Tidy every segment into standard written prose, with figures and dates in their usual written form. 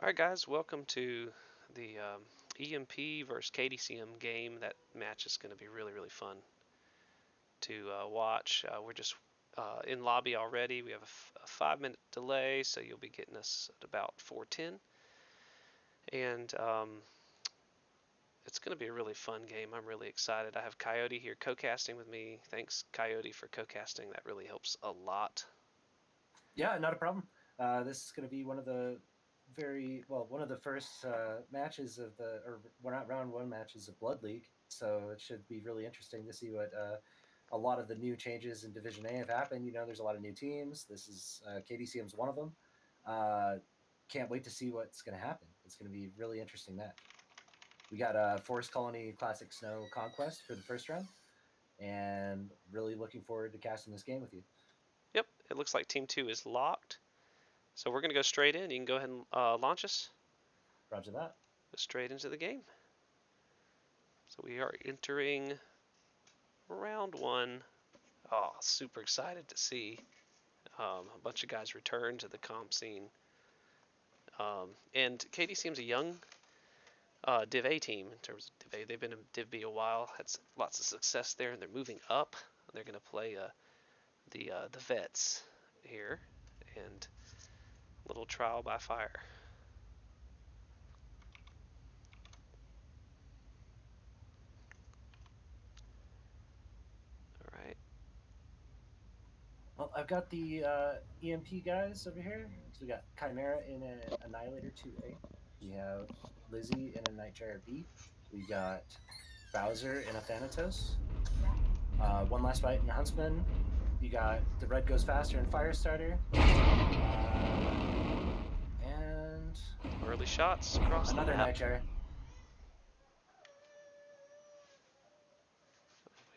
Alright guys, welcome to the EmP versus KDCM game. That match is going to be really fun to watch. We're just in lobby already. We have a 5-minute delay, so you'll be getting us at about 4:10. And it's going to be a really fun game. I'm really excited. I have Coyote here co-casting with me. Thanks, Coyote, for co-casting. That really helps a lot. Yeah, not a problem. This is going to be one of the one of the first matches of not round one matches of Blood League. So it should be really interesting to see what a lot of the new changes in Division A have happened. You know, there's a lot of new teams. This is KDCM's one of them. Uh, can't wait to see what's going to happen. It's going to be a really interesting match. We got Forest Colony Classic Snow Conquest for the first round, and really looking forward to casting this game with you. Yep, it looks like Team 2 is locked. So we're going to go straight in. You can go ahead and launch us. Roger that. Go straight into the game. So we are entering round one. Oh, super excited to see a bunch of guys return to the comp scene. And KDCM's a young Div A team in terms of Div A. They've been in Div B a while, had lots of success there, and they're moving up. They're going to play the vets here, and a little trial by fire. All right. Well, I've got the EMP guys over here. So we got Chimera in an Annihilator 2A. We have Lizzie in a Nightjar B. We got Bowser in a Thanatos. One Last Bite in a Huntsman. You got the Red Goes Faster in Firestarter. And Early shots across another the map. Nightjar.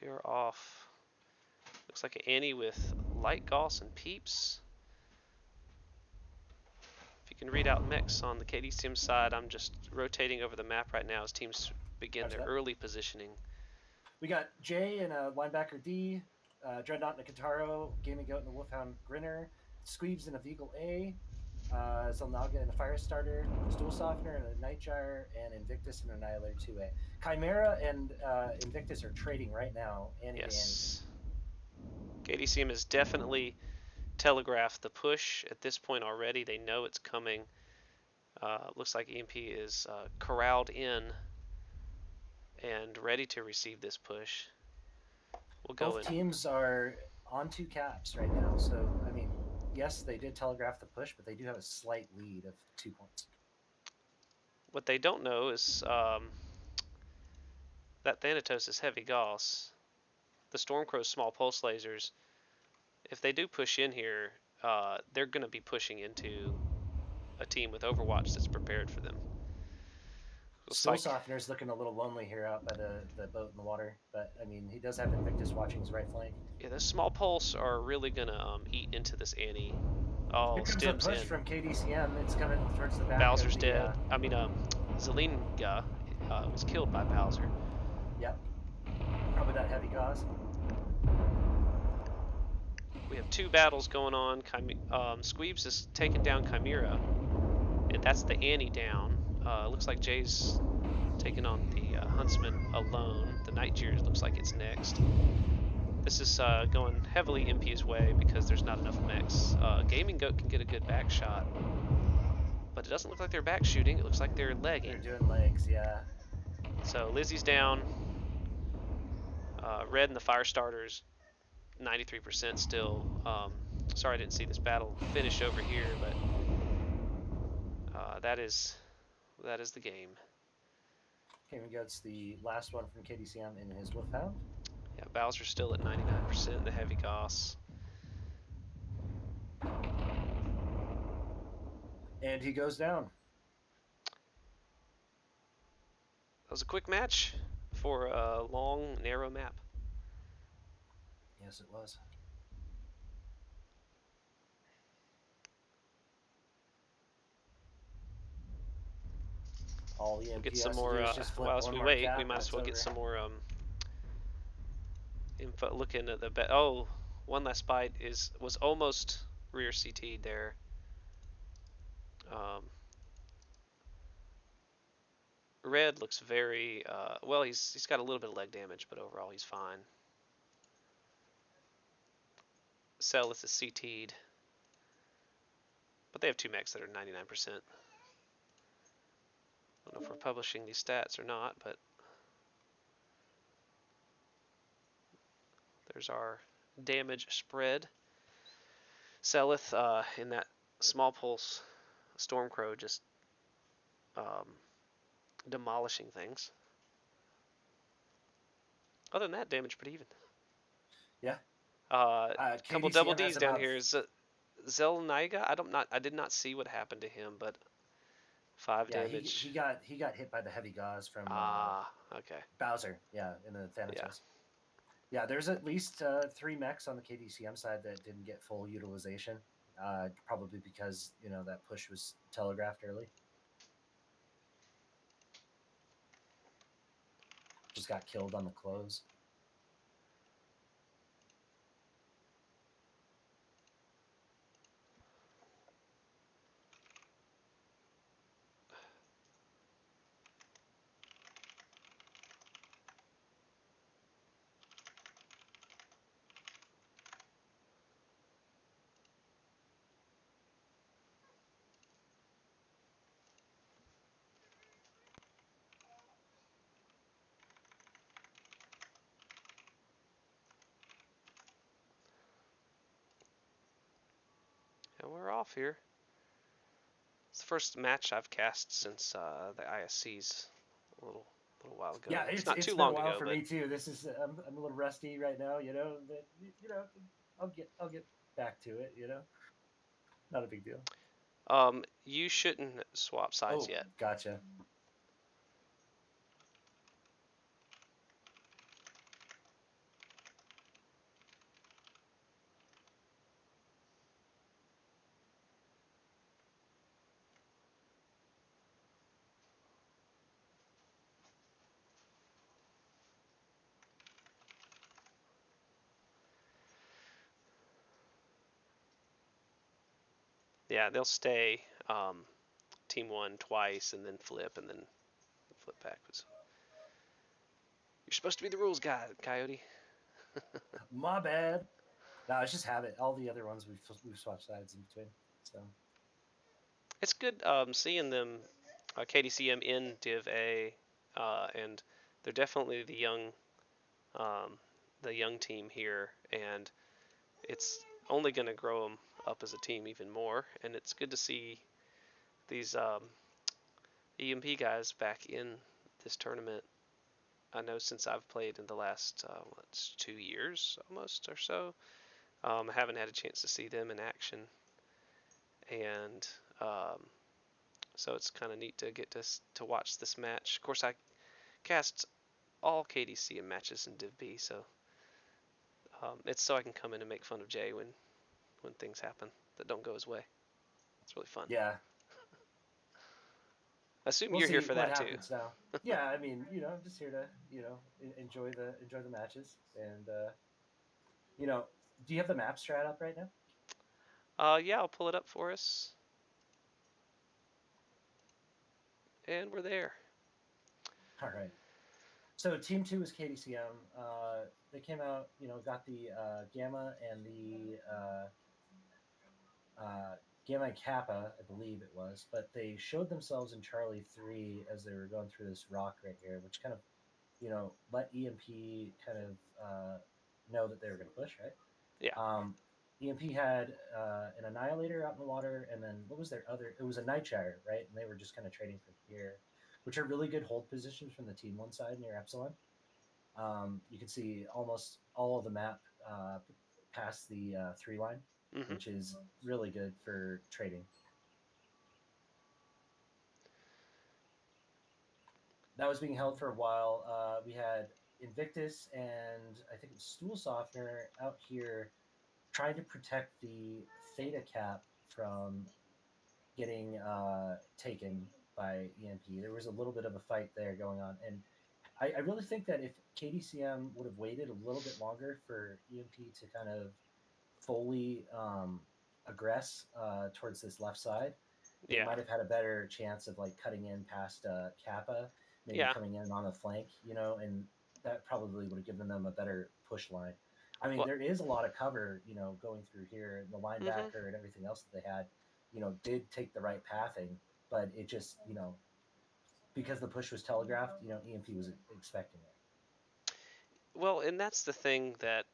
We are off. Looks like an Annie with Light Gauss and Peeps. If you can read out mechs on the KDCM side, I'm just rotating over the map right now as teams begin their early positioning. We got Jay in a Linebacker D, Dreadnought in a Kataro, Gaming Goat in a Wolfhound Grinner, Squeebs in a Veagle A, Zelnaga in a Firestarter, Stool Softener in a Nightjar, and Invictus in an Annihilator 2A. Chimera and Invictus are trading right now. Yes. KDCM has definitely telegraphed the push at this point already. They know it's coming. Looks like EMP is corralled in and ready to receive this push. We'll go Both in. teams are on 2 caps right now, so I mean, yes, they did telegraph the push, but they do have a slight lead of 2 points. What they don't know is that Thanatos is heavy Gauss. The Stormcrow's small pulse lasers, if they do push in here, they're going to be pushing into a team with Overwatch that's prepared for them. Stool Softener's looking a little lonely here out by the boat in the water, but I mean, he does have Invictus watching his right flank. Yeah, those small pulse are really going to eat into this Annie. Oh, Here comes Stim's a push in. from KDCM. It's coming towards the back. Bowser's dead. I mean, Zelinga was killed by Bowser. Yep. Probably that heavy gauze. We have 2 battles going on. Squeebs is taking down Chimera, and that's the Annie down. Looks like Jay's taking on the Huntsman alone. The Nightjar looks like it's next. This is going heavily EmP's way because there's not enough mechs. Gaming Goat can get a good back shot, but it doesn't look like they're back shooting. It looks like they're legging. They're doing legs, yeah. So Lizzie's down. Red and the Firestarters, 93% still. Sorry I didn't see this battle finish over here, but that is the game. Gaming Goat's the last one from KDCM in his Wolfhound. Yeah, Bowser's still at 99%, the heavy Gauss. And he goes down. That was a quick match for a long, narrow map. Yes, it was. All the EMP Get some has more, to do is just flip while as one we more wait, cap, we might as well over. get some more info. Looking at the oh, One Last Bite was almost rear CT'd there. Red looks very well. He's got a little bit of leg damage, but overall he's fine. Celis is CT'd, but they have two mechs that are 99%. I don't know if we're publishing these stats or not, but there's our damage spread. Selith in that small pulse Stormcrow just um, demolishing things. Other than that, damage pretty even. Yeah. Couple double KDCM has D's down about here. Zelniga, I did not see what happened to him, but 5 yeah he damage. got hit by the heavy gauze from Okay. Bowser. Yeah, in the Yeah. Thanatos. Yeah, there's at least three mechs on the KDCM side that didn't get full utilization. Probably because that push was telegraphed early. Just got killed on the close. And we're off here. It's the first match I've cast since the ISCs a little while ago. Yeah, It's it's not it's too been a long while ago, for but me too. This is I'm a little rusty right now. But I'll get back to it. Not a big deal. you shouldn't swap sides Oh, yet. gotcha. Yeah, they'll stay team one twice and then flip back. You're supposed to be the rules guy, Coyote. My bad. No, it's just habit. All the other ones we've swatched sides in between. So It's good seeing them, KDCM in Div A, and they're definitely um, the young team here, and it's only going to grow them up as a team even more. And it's good to see these EMP guys back in this tournament. I know since I've played in the last 2 years almost or so, I haven't had a chance to see them in action, and so it's kind of neat to get to watch this match. Of course, I cast all KDCM matches in Div B, so it's so I can come in and make fun of Jay when things happen that don't go his way. It's really fun. yeah, I assume we'll you're here see for what that too. happens now. Yeah, I mean, I'm just here to enjoy the matches and you know, do you have the map strat up right now? Yeah, I'll pull it up for us, and we're there. All right. So Team Two is KDCM. They came out, got the Gamma and the Gamma and Kappa, I believe it was, but they showed themselves in Charlie 3 as they were going through this rock right here, which kind of, let EMP kind of know that they were going to push, right? Yeah, EMP had an Annihilator out in the water, and then what was their other? It was a Nightshire, right? And they were just kind of trading from here, which are really good hold positions from the Team 1 side near Epsilon. You can see almost all of the map past the 3 line, hmm which is really good for trading. That was being held for a while. We had Invictus and I think it was Stool Softener out here trying to protect the Theta Cap from getting taken by EMP. There was a little bit of a fight there going on, and I really think that if KDCM would have waited a little bit longer for EMP to kind of fully aggress towards this left side, they yeah, might have had a better chance of like cutting in past Kappa maybe Yeah. coming in on the flank, and that probably would have given them a better push line. I mean, Well. there is a lot of cover, going through here. The Mhm. linebacker and everything else that they had, did take the right pathing, but it just, because the push was telegraphed, EMP was expecting it. Well, and that's the thing that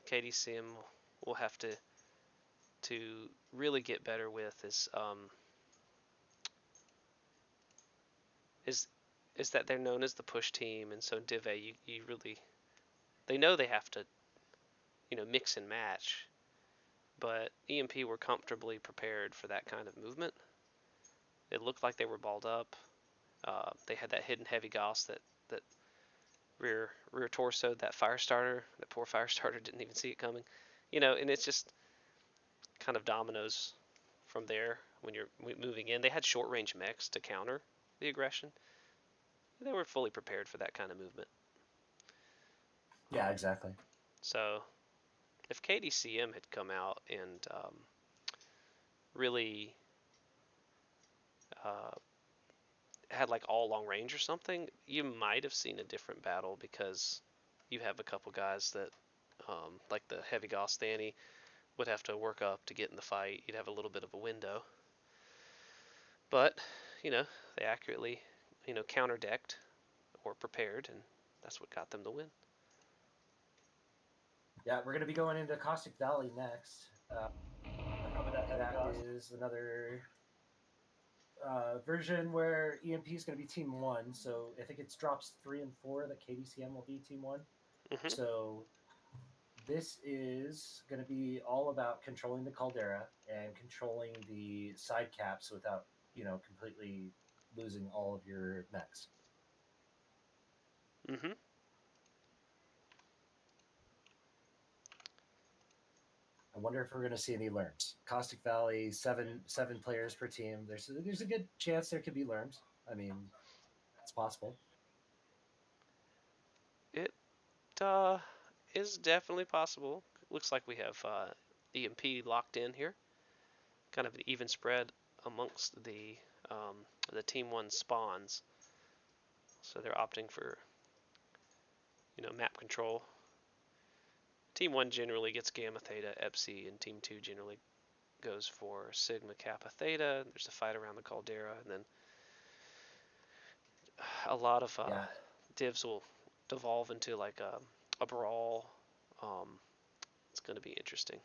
KDCM will have to really get better with is is that they're known as the push team, and so Div A, you really, they know they have to, mix and match, but EMP were comfortably prepared for that kind of movement. It looked like they were balled up. They had that hidden heavy Gauss that rear torso, that fire starter. That poor fire starter didn't even see it coming, and it's just kind of dominoes from there when you're moving in. They had short range mechs to counter the aggression. They were fully prepared for that kind of movement. Yeah, Um, exactly. so if KDCM had come out and really uh, had like all long range or something, you might have seen a different battle because you have a couple guys that, like the heavy Gauss Thani, would have to work up to get in the fight. You'd have a little bit of a window, but you know they accurately, counter decked or prepared, and that's what got them the win. Yeah, we're going to be going into Caustic Valley next. Probably that heavy That cost. is another version where EMP is going to be Team One. So I think it's drops 3 and 4 that KDCM will be Team One. Hmm. So this is going to be all about controlling the caldera and controlling the side caps without, completely losing all of your mechs. Hmm. I wonder if we're going to see any lerms. Caustic Valley, seven players per team. There's a good chance there could be lerms. I mean, it's possible. It is definitely possible. Looks like we have EMP locked in here. Kind of an even spread amongst the team one spawns. So they're opting for map control. Team one generally gets Gamma Theta Epsi, and Team two generally goes for Sigma Kappa Theta. There's a fight around the caldera, and then a lot of Yeah, divs will devolve into like a brawl. Um, it's going to be interesting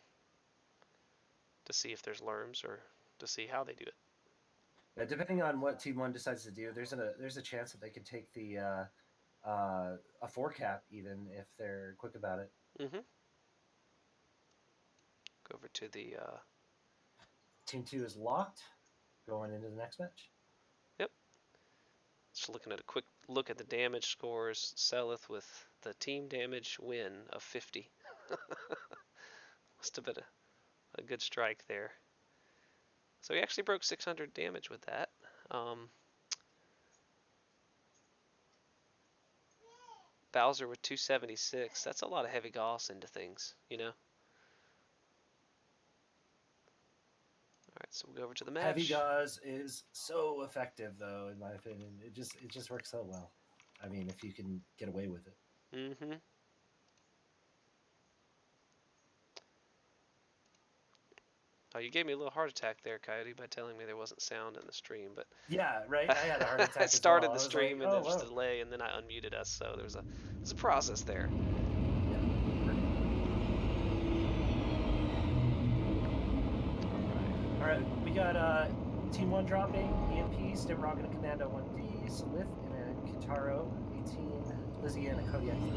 to see if there's lerms or to see how they do it. depending on what Team One decides to do, there's a chance that they could take the a 4 cap even if they're quick about it. Mm-hmm. Go over to the Team Two is locked going into the next match. yep. Just looking at a quick look at the damage scores. Seleth with the team damage win of 50. Must have been a good strike there. So he actually broke 600 damage with that. Um, Bowser with 276. That's a lot of heavy Gauss into things. All right, so we'll go over to the Heavy match. Gauze is so effective, though, in my opinion. It just works so well. I mean, if you can get away with it. Mm-hmm. Oh, you gave me a little heart attack there, Coyote, by telling me there wasn't sound in the stream. But Yeah, right. I had a heart I attack as well. started the I was like, stream and oh there's a whoa. delay, and then I unmuted us, so there's a process there. Yeah. All right, we got Team One dropping EMP, Stimrog and a Commando 1D, Salith and a Kitaro 18, Lizzie and a Kodiak 3,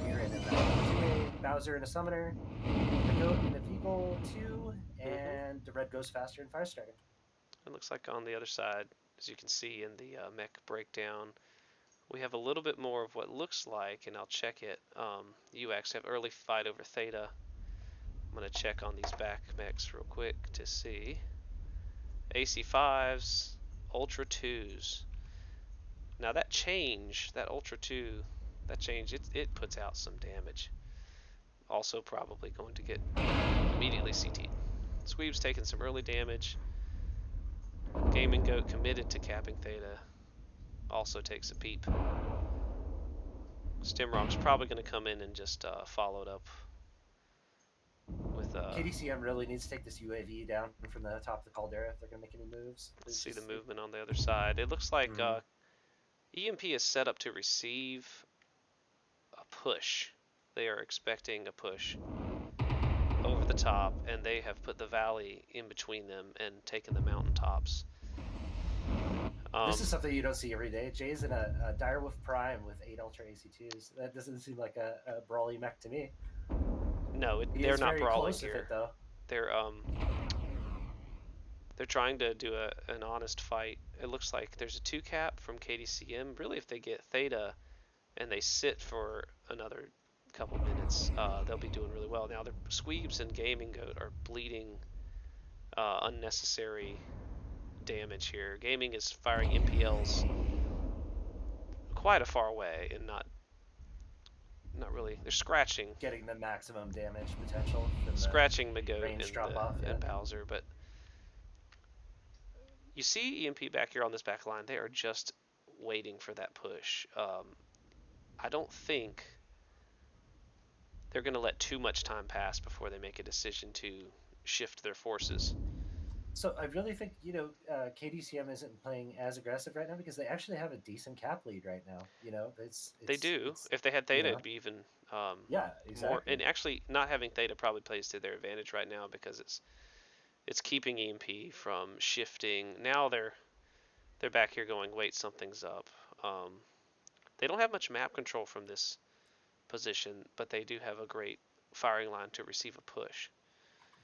Chimera and a Valkyrie 2A, Bowser and a Summoner, the Goat and a Beagle 2, Mm-hmm. and the Red Goes Faster and Firestarter. It looks like on the other side, as you can see in the mech breakdown, we have a little bit more of what looks like, and I'll check it. You actually have early fight over Theta. I'm going to check on these back mechs real quick to see. AC5s, Ultra 2s. Now that change, that Ultra 2, that change, it puts out some damage. Also probably going to get immediately CT'd. Squeeb's taking some early damage. Gaming Goat committed to capping Theta. also takes a peep. Stimrock's probably going to come in and just follow it up with. KDCM really needs to take this UAV down from the top of the caldera if they're going to make any moves. Let's see the movement on the other side. It looks like EMP is set up to receive a push. They are expecting a push over the top, and they have put the valley in between them and taken the mountaintops. This is something you don't see every day. Jay's in a Direwolf Prime with 8 Ultra AC2s. That doesn't seem like a brawly mech to me. No, they're not brawling here. Though. They're trying to do an honest fight. It looks like there's a 2 cap from KDCM. Really, if they get Theta and they sit for another couple minutes, they'll be doing really well. Now, the Squeebs and Gaming Goat are bleeding unnecessary damage here. Gaming is firing MPLs quite a far away and not really. They're scratching. Getting the maximum damage potential. Scratching the Goat and Bowser, but you see EMP back here on this back line. They are just waiting for that push. I don't think they're going to let too much time pass before they make a decision to shift their forces. So I really think, KDCM isn't playing as aggressive right now because they actually have a decent cap lead right now. They do. If they had Theta, it'd be even yeah, exactly. more. And actually, not having Theta probably plays to their advantage right now because it's keeping EMP from shifting. Now they're back here going, wait, something's up. They don't have much map control from this position, but they do have a great firing line to receive a push.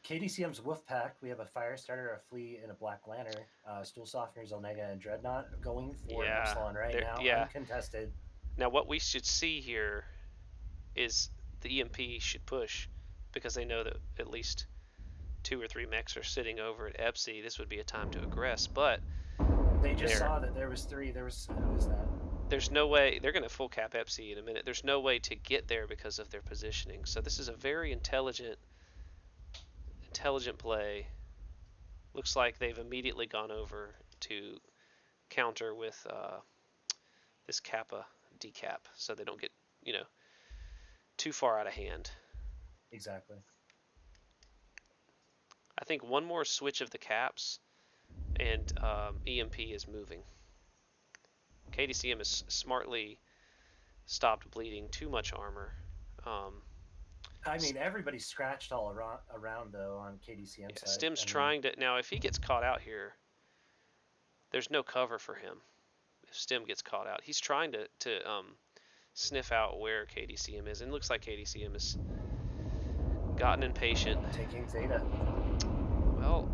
KDCM's Wolfpack, we have a Firestarter, a Flea, and a Black Lantern. Stool Softeners, Omega, and Dreadnought going for Epsilon right now, uncontested. Now what we should see here is the EMP should push because they know that at least 2 or 3 mechs are sitting over at Epsi. This would be a time to aggress, but they just saw that there was 3. Who was that? There's no way. They're going to full cap Epsi in a minute. There's no way to get there because of their positioning. So this is a very intelligent play. Looks like they've immediately gone over to counter with this Kappa decap so they don't get, too far out of hand. Exactly. I think one more switch of the caps and EMP is moving. KDCM has smartly stopped bleeding too much armor. I mean, everybody's scratched all around though on KDCM side. Stim's trying to now. If he gets caught out here, there's no cover for him. If Stim gets caught out, he's trying to sniff out where KDCM is, and it looks like KDCM has gotten impatient. Taking Theta. Well,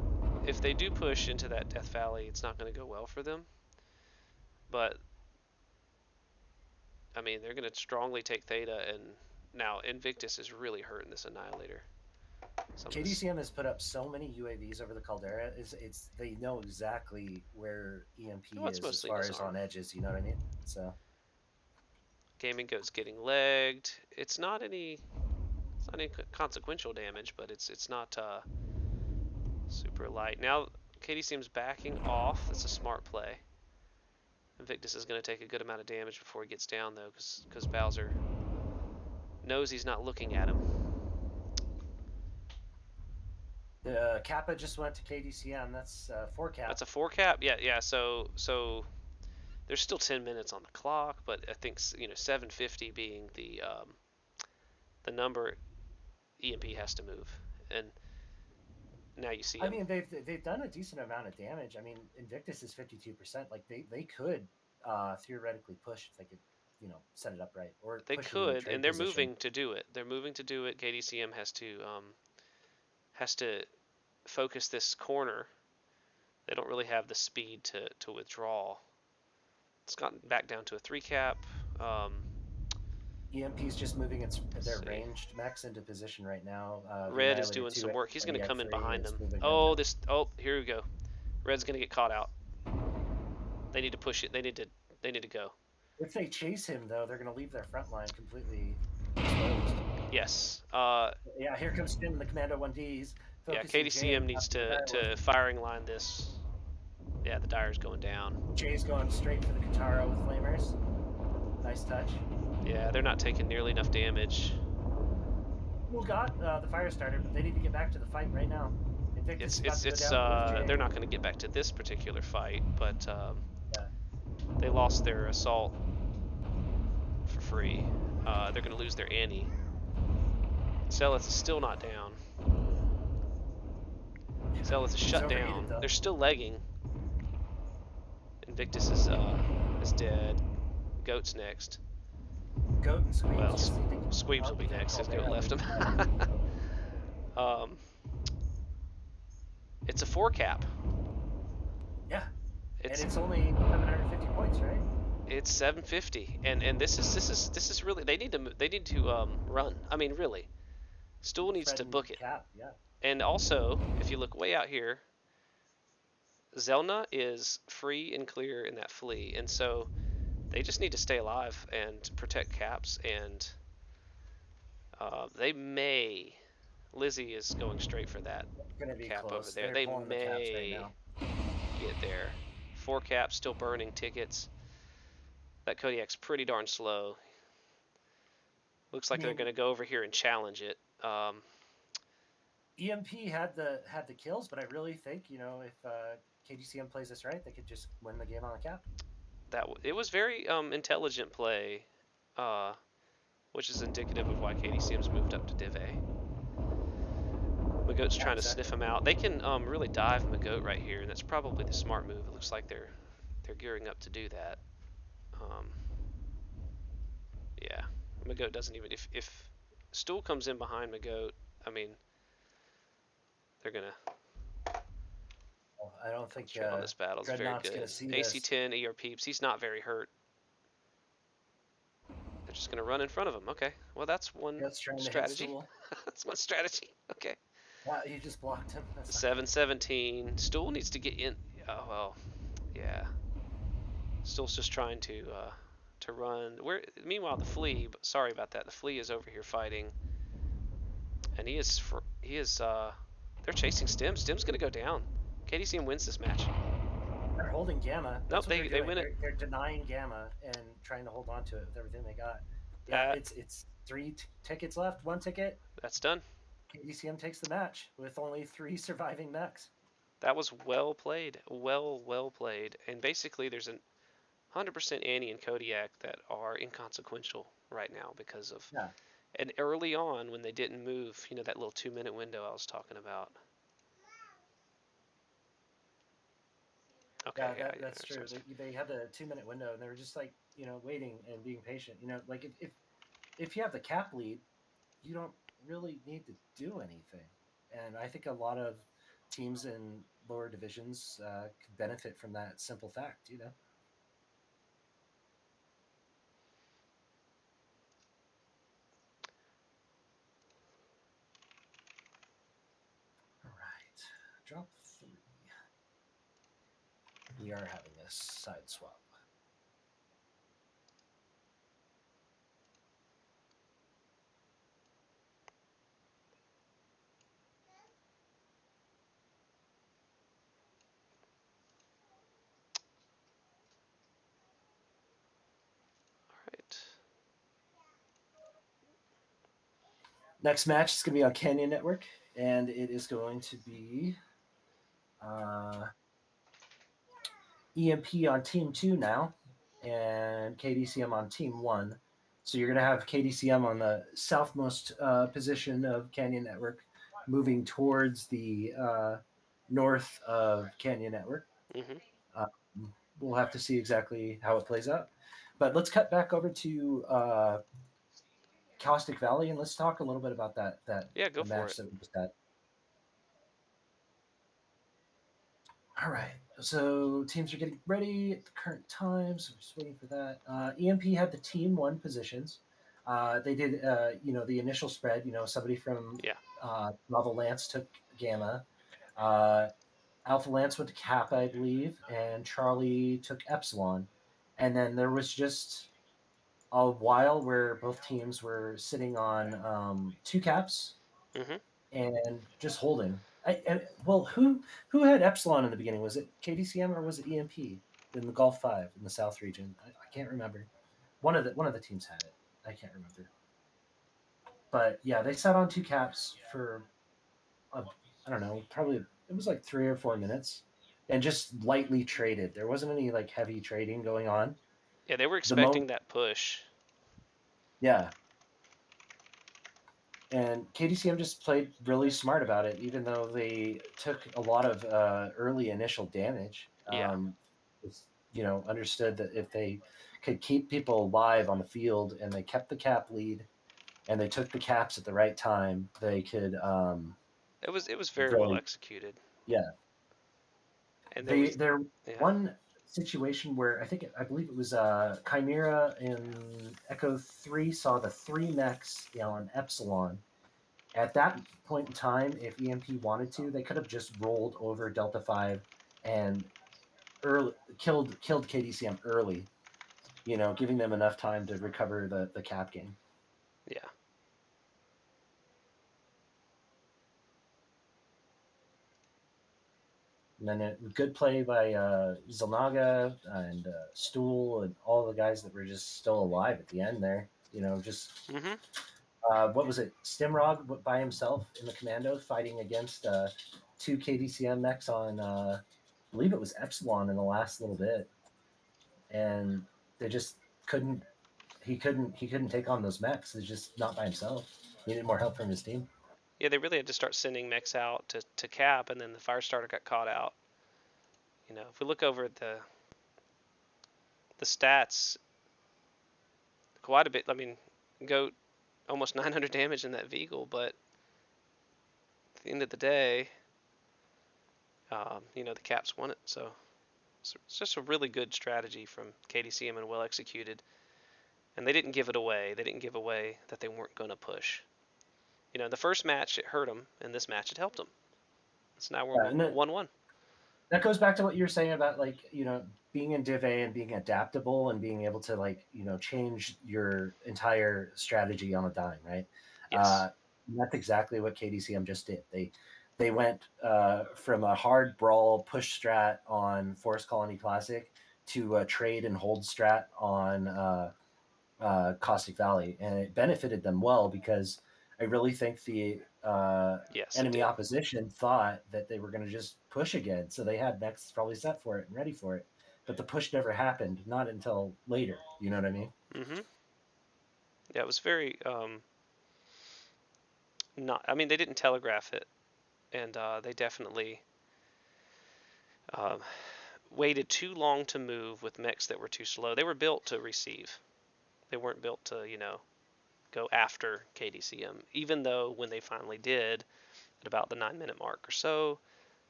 if they do push into that Death Valley, it's not going to go well for them. But I mean, they're going to strongly take Theta, and now Invictus is really hurting this Annihilator. KDCM has put up so many UAVs over the Caldera. They know exactly where EMP is as far as on edges. You know what I mean? So Gaming Goat's getting legged. It's not any consequential damage, but it's not super light. Now KDCM's backing off. That's a smart play. Invictus is going to take a good amount of damage before he gets down, though, because Bowser knows he's not looking at him. The Kappa just went to KDCM. That's 4 cap. That's a 4 cap? Yeah. So there's still 10 minutes on the clock, but I think 750 being the number, EMP has to move. And now you see. I mean, they've done a decent amount of damage. I mean, Invictus is 52%. Like they could theoretically push if they could, set it up right. Or they could, and they're moving to do it. They're moving to do it. KDCM has to focus this corner. They don't really have the speed to withdraw. It's gotten back down to a 3 cap. EMP's just moving their ranged mechs into position right now. Red is doing some work. He's going to come in behind them. Here we go. Red's going to get caught out. They need to push it. They need to go. If they chase him, though, they're going to leave their front line completely exposed. Yes. Yeah, here comes Stim, the Commando 1Ds. Yeah, KDCM needs to firing line this. Yeah, the Dyer's going down. Jay's going straight for the Katara with flamers. Nice touch. Yeah, they're not taking nearly enough damage. Who got the fire starter, but they need to get back to the fight right now. Invictus is about to go It's down with Jay. they're not going to get back to this particular fight, but Yeah. they lost their assault for free. They're going to lose their Annie. Zealoth is still not down. Zealoth is shut down. Though. They're still legging. Invictus is dead. Goat's next. Goat and Squeebs. Well, Squeebs will be next if Goat left him. It's a 4 cap. Yeah. And it's only 750 points, right? It's 750, and this is really they need to run. I mean, really, Stool needs to book it. Cap, yeah. And also, if you look way out here, Zelna is free and clear in that flea, and so they just need to stay alive and protect caps. And they may. Lizzie is going straight for that cap close. over there. They're they may get there. 4 caps still burning tickets. That Kodiak's pretty darn slow. Looks like they're going to go over here and challenge it. EmP had the kills, but I really think if KDCM plays this right, they could just win the game on the cap. It was very intelligent play, which is indicative of why KDCM's moved up to Div A. Magoat's trying to sniff him out. They can really dive Magoat right here, and that's probably the smart move. It looks like they're gearing up to do that. Yeah, Magoat doesn't even if Stool comes in behind Magoat, I mean, they're gonna. I don't think on this battle is very good. AC-10 ER peeps. He's not very hurt. They're just gonna run in front of him. Okay, well that's one strategy. That's one strategy. Okay. Yeah, you just blocked him. 717. Stool needs to get in. Oh well, yeah. Stool's just trying to run. Meanwhile, the flea. Sorry about that. The flea is over here fighting, and he is. They're chasing Stim. Stim's gonna go down. KDCM wins this match. They're holding Gamma. Nope, they win it. They're denying Gamma and trying to hold on to it with everything they got. Yeah, it's 3 tickets left. 1 ticket. That's done. KDCM takes the match with only 3 surviving mechs. That was well played. Well played. And basically, there's a 100% Annie and Kodiak that are inconsequential right now because of. Yeah. And early on, when they didn't move, that little 2-minute window I was talking about. Okay, yeah, that's true. They had the 2-minute window, and they were just like, waiting and being patient. Like if you have the cap lead, you don't really need to do anything. And I think a lot of teams in lower divisions could benefit from that simple fact. All right, drop 3. We are having this side swap. Next match is going to be on Canyon Network, and it is going to be EmP on Team 2 now, and KDCM on Team 1. So you're going to have KDCM on the southmost position of Canyon Network, moving towards the north of Canyon Network. Mm-hmm. We'll have to see exactly how it plays out. But let's cut back over to Caustic Valley, and let's talk a little bit about that go match that we just had. All right, so teams are getting ready at the current time, so we're just waiting for that. EmP had the Team 1 positions. They did, the initial spread. Somebody from Lava Lance took Gamma. Alpha Lance went to Kappa, I believe, and Charlie took Epsilon. And then there was just a while where both teams were sitting on 2 caps mm-hmm. and just holding. Well, who had Epsilon in the beginning? Was it KDCM or was it EMP in the Gulf 5 in the South region? I can't remember. One of the teams had it. I can't remember. But yeah, they sat on two caps for I don't know, probably it was like 3 or 4 minutes, and just lightly traded. There wasn't any like heavy trading going on. Yeah, they were The mo expecting that push. Yeah, and KDCM just played really smart about it, even though they took a lot of early initial damage. Yeah, Understood that if they could keep people alive on the field and they kept the cap lead and they took the caps at the right time, they could it was very well really, executed, yeah. and there was There yeah one situation where I believe it was Chimera in Echo 3 saw the three mechs, on Epsilon. At that point in time, if EMP wanted to, they could have just rolled over Delta 5 and early killed KDCM early, giving them enough time to recover the cap game. yeah. And then a good play by Zelnaga and Stool and all the guys that were just still alive at the end there. Just Mhm. what was it? Stimrog by himself in the commando fighting against two KDCM mechs on, I believe it was Epsilon in the last little bit, and they just couldn't. He couldn't take on those mechs. He's just not by himself. He needed more help from his team. Yeah, they really had to start sending mechs out to cap, and then the Firestarter got caught out. If we look over at the stats, quite a bit. I mean, Goat almost 900 damage in that Vehicle, but at the end of the day, the Caps won it. So it's just a really good strategy from KDCM and well executed. And they didn't give it away. They didn't give away that they weren't going to push. In the first match it hurt them. In this match it helped them. So now we're And 1-1. that goes back to what you were saying about, like, being in Div A and being adaptable and being able to, like, change your entire strategy on a dime, right? Yes. That's exactly what KDCM just did. They went from a hard brawl push strat on Forest Colony Classic to a trade and hold strat on Caustic Valley, and it benefited them well because I really think the Yes, it enemy did. opposition thought that they were going to just push again, so they had mechs probably set for it and ready for it. But the push never happened, not until later. You know what I mean? Mhm. Yeah, it was very not. I mean, they didn't telegraph it, and they definitely um, waited too long to move with mechs that were too slow. They were built to receive. They weren't built to, go after KDCM. Even though when they finally did, at about the 9-minute mark or so,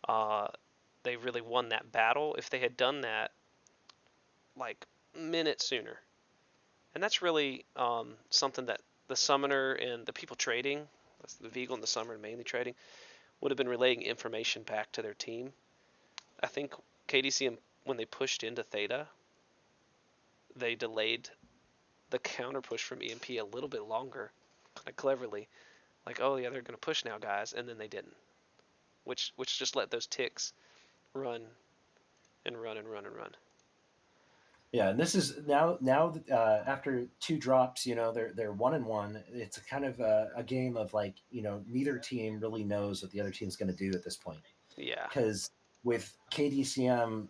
uh, they really won that battle. If they had done that like minutes sooner, and that's really something that the summoner and the people trading, that's the Veagle and the summoner mainly trading, would have been relaying information back to their team. I think KDCM, when they pushed into Theta, they delayed the counter push from EMP a little bit longer, kind of cleverly. Like, oh yeah, they're gonna push now, guys, and then they didn't, which just let those ticks run and run and run and run. Yeah, and this is now after two drops, they're 1-1. It's a kind of a game of, like, neither team really knows what the other team's going to do at this point, Yeah. because with KDCM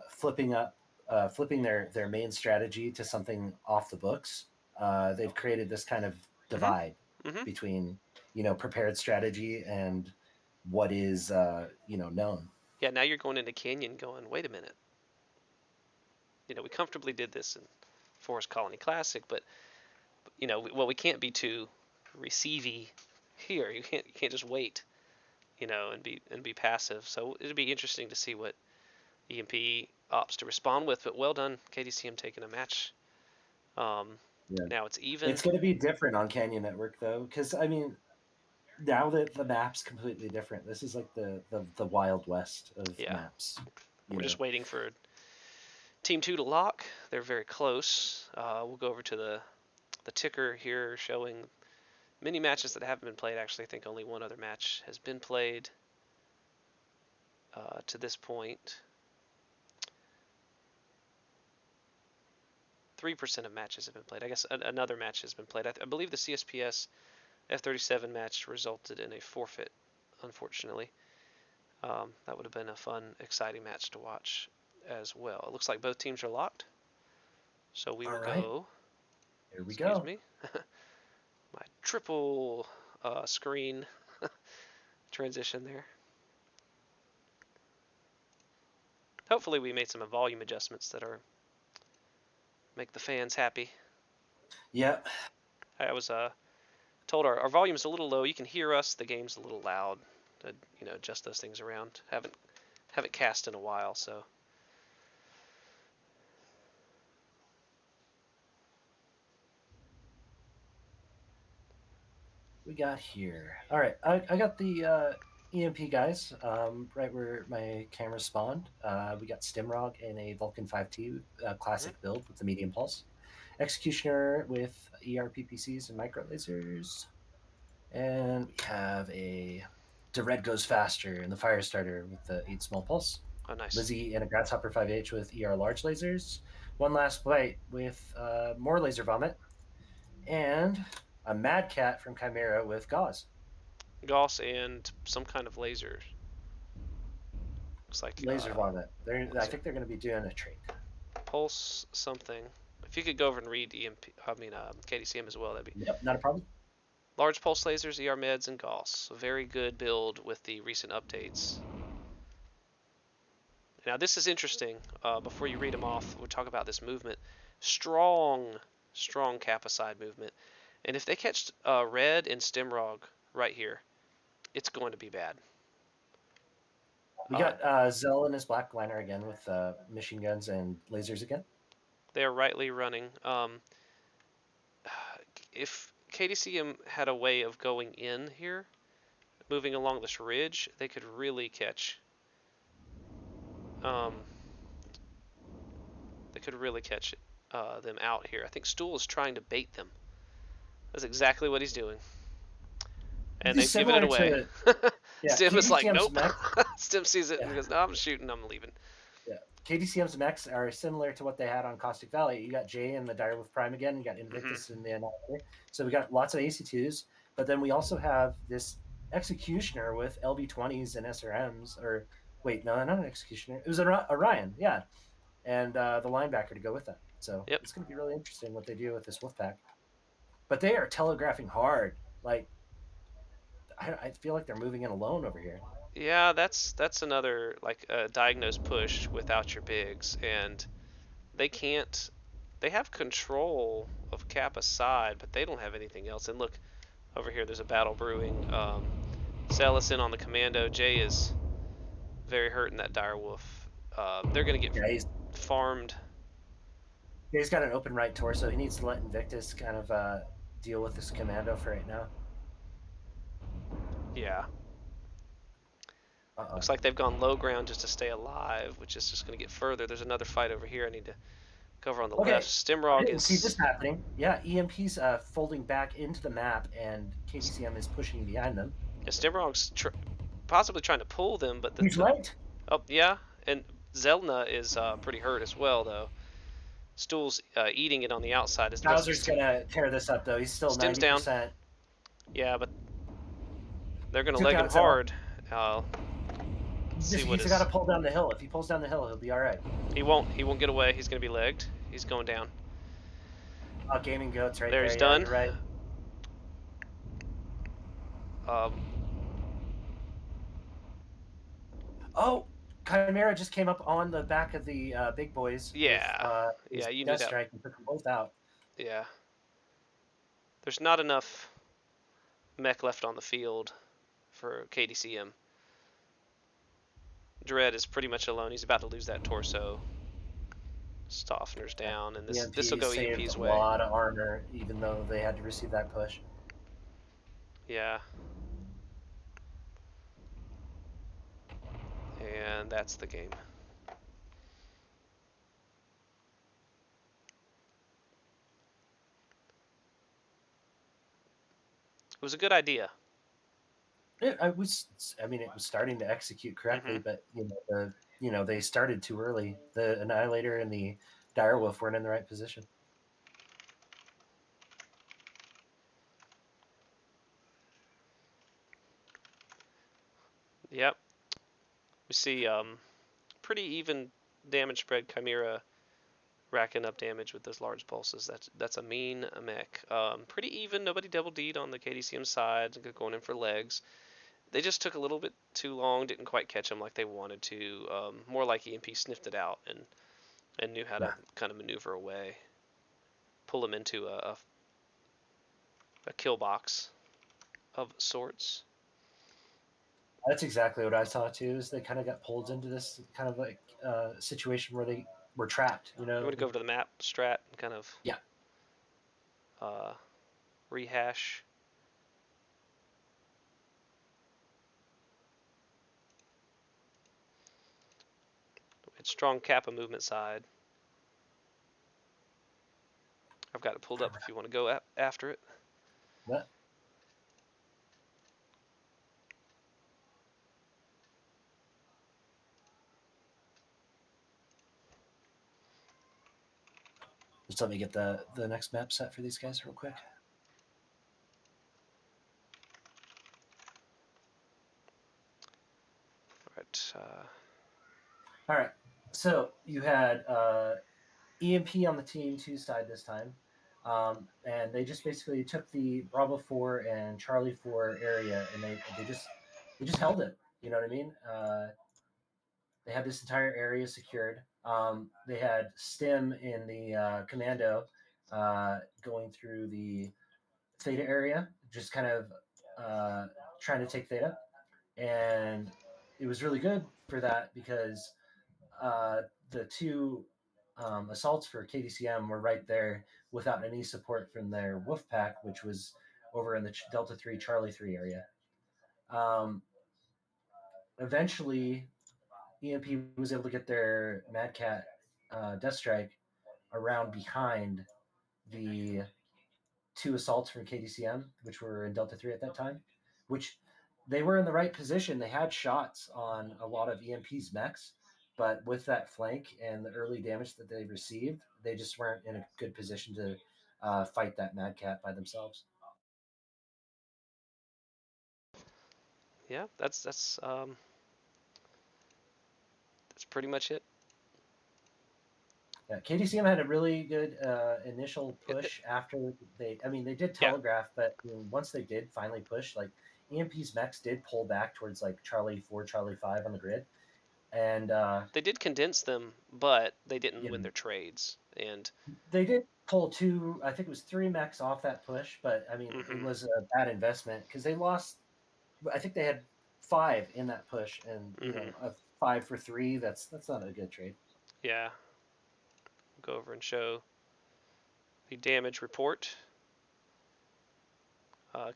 flipping their main strategy to something off the books, they've created this kind of Mhm. divide Mhm. between prepared strategy and what is known. Yeah. Now you're going into Canyon, going, wait a minute. We comfortably did this in Forest Colony Classic, but we can't be too receivy here. You can't just wait, and be passive. So it'd be interesting to see what EMP opts to respond with. But well done, KDCM taking a match. Um, Yeah, Now it's even. it's going to be different on Canyon Network though, because I mean, now that the map's completely different, this is like the wild west of Yeah, maps. we're just waiting for Team 2 to lock. They're very close. We'll go over to the ticker here showing many matches that haven't been played. Actually, I think only one other match has been played. to this point. 3% of matches have been played. I guess another match has been played. I believe the CSPS F-37 match resulted in a forfeit, unfortunately. That would have been a fun, exciting match to watch as well. It looks like both teams are locked. So we will go. Here we Excuse go. me. My triple screen transition there. Hopefully we made some volume adjustments that are make the fans happy. Yep. I was told our volume is a little low. You can hear us. The game's a little loud. To, adjust those things around. Haven't cast in a while, so. We got here. All right, I got the EMP guys right where my camera spawned. We got Stimrog in a Vulcan 5T classic build with the medium pulse. Executioner with ERPPCs and micro lasers. And we have a Red goes faster in the Firestarter with the 8 small pulse. Oh, nice. Lizzie and a Grasshopper 5H with ER large lasers. One last bite with more laser vomit. And a Mad Cat from Chimera with Gauze. Gauss and some kind of laser. Looks like Laser vomit. I think they're going to be doing a trait. Pulse something. If you could go over and read KDCM as well, that'd be. Yep, not a problem. Large pulse lasers, ER meds, and Gauss. A very good build with the recent updates. Now this is interesting. Before you read them off, we'll talk about this movement. Strong Kappa side movement. And if they catch red and Stimrog right here, it's going to be bad. We got Zell and his Black Liner again with machine guns and lasers again. They're rightly running. If KDCM had a way of going in here, moving along this ridge, they could really catch. They could really catch them out here. I think Stool is trying to bait them. That's exactly what he's doing. And they've given it away. Yeah, Stim is like, nope. Mech, Stim sees it and goes, no, I'm shooting, I'm leaving. Yeah, KDCM's mechs are similar to what they had on Caustic Valley. You got Jay and the Direwolf Prime again. You got Invictus and the Annihilator. So we got lots of AC2s. But then we also have this Executioner with LB20s and SRMs. Or, wait, no, not an Executioner. It was Orion, yeah. And the linebacker to go with that. So It's going to be really interesting what they do with this Wolfpack. But they are telegraphing hard. Like, I feel like they're moving in alone over here. Yeah, that's another like diagnosed push without your bigs, and they can't. They have control of Kappa's side, but they don't have anything else. And look, over here, there's a battle brewing. Celis in on the commando. Jay is very hurt in that direwolf. They're gonna get farmed. Yeah, he's got an open right torso. He needs to let Invictus kind of deal with this commando for right now. Yeah. Looks like they've gone low ground just to stay alive, which is just going to get further. There's another fight over here. I need to cover on the left. Stimrog is. See this happening. Yeah, EMP's folding back into the map, and KDCM is pushing behind them. Yeah, Stimrog's possibly trying to pull them, but he's right. Oh yeah, and Zelna is pretty hurt as well, though. Stool's eating it on the outside. Bowser's gonna tear this up, though. He's still 90%. Down. Yeah, but they're gonna leg him hard. He's got to pull down the hill. If he pulls down the hill, he'll be all right. He won't. He won't get away. He's gonna be legged. He's going down. Gaming goats right there. He's done. Yeah, right. Oh, Chimera just came up on the back of the big boys. Yeah. With, you knew that. Strike and took them both out. Yeah. There's not enough mech left on the field for KDCM. Dread is pretty much alone. He's about to lose that torso. Stoffner's down, and this will go EMP's way. A lot of armor, even though they had to receive that push. Yeah. And that's the game. It was a good idea. I was. I mean, it was starting to execute correctly, Hmm. but they started too early. The Annihilator and the Direwolf weren't in the right position. Yep. We see pretty even damage spread. Chimera racking up damage with those large pulses. That's a mean mech. Pretty even. Nobody double D'd on the KDCM side. Going in for legs. They just took a little bit too long. Didn't quite catch them like they wanted to. More like EMP sniffed it out and knew how to Yeah, kind of maneuver away, pull them into a kill box of sorts. that's exactly what I saw too. Is they kind of got pulled into this kind of like situation where they were trapped. I'm going to go over to the map strat and kind of Yeah, uh, rehash. It's strong Kappa movement side. I've got it pulled up if you want to go after it. that, just let me get the next map set for these guys real quick. All right. All right, so you had EMP on the team two side this time. And they just basically took the Bravo 4 and Charlie 4 area, and they just held it. You know what I mean? They had this entire area secured. They had Stim in the commando going through the Theta area, just kind of uh, trying to take Theta, and it was really good for that because uh, the two assaults for KDCM were right there without any support from their wolf pack, which was over in the Delta 3 Charlie 3 area. Um, Eventually, EMP was able to get their Mad Cat Death Strike around behind the two assaults from KDCM, which were in Delta 3 at that time, which they were in the right position. They had shots on a lot of EMP's mechs, but with that flank and the early damage that they received, they just weren't in a good position to fight that Mad Cat by themselves. Yeah, that's pretty much it. Yeah, KDCM had a really good initial It- push after I mean, they did yeah, telegraph, but once they did finally push, like EMP's mechs did pull back towards like Charlie 4, Charlie 5 on the grid. And they did condense them, but they didn't you win know, their trades. And they did pull two, I think it was three mechs off that push, but I mean, it hmm was a bad investment because they lost, I think they had five in that push, and hmm a 5 for 3, that's not a good trade. yeah, go over and show the damage report.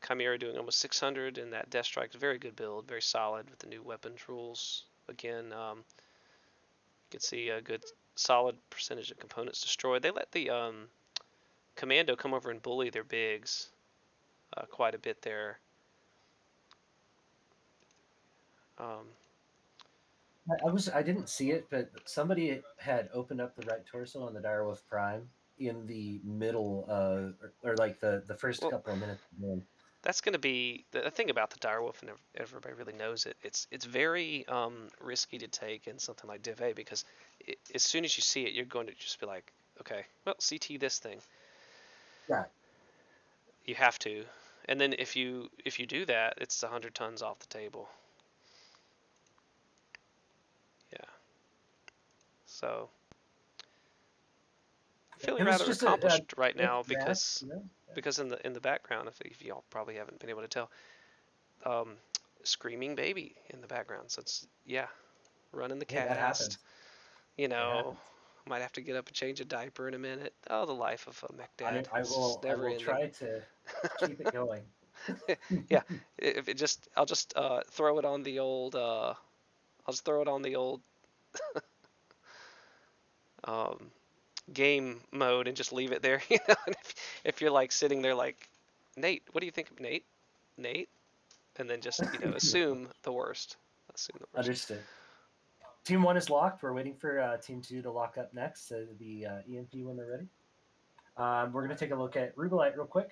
Chimera doing almost 600, and that Death Strike is a very good build, very solid with the new weapons rules. Again, you can see a good solid percentage of components destroyed. They let the Commando come over and bully their bigs quite a bit there. Um, I didn't see it, but somebody had opened up the right torso on the Direwolf Prime in the middle or like the first well, couple of minutes of the game. that's going to be the thing about the direwolf, and everybody really knows it. It's very risky to take in something like Div A because as soon as you see it, you're going to just be like, okay, well, CT this thing. Yeah, You have to, and then if you do that, it's 100 tons off the table. Yeah, so I'm feeling it was rather just a accomplished right quick now match, because in the background, if y'all probably haven't been able to tell, um, screaming baby in the background. So it's yeah, running the Hey, that cast. happens. You It know, happens. might have to get up and change a diaper in a minute. Oh, the life of a mech I, dad. I It's just will I never will ending. try to keep it going. Yeah, if it just I'll just throw it on the old I'll just throw it on the old um, game mode and just leave it there. And if you're like sitting there like, Nate, what do you think of Nate? Nate? and then just assume the worst. Assume the worst. Understood. Team 1 is locked. We're waiting for Team 2 to lock up next. So it'll be EMP when they're ready. We're going to take a look at Rubelite real quick,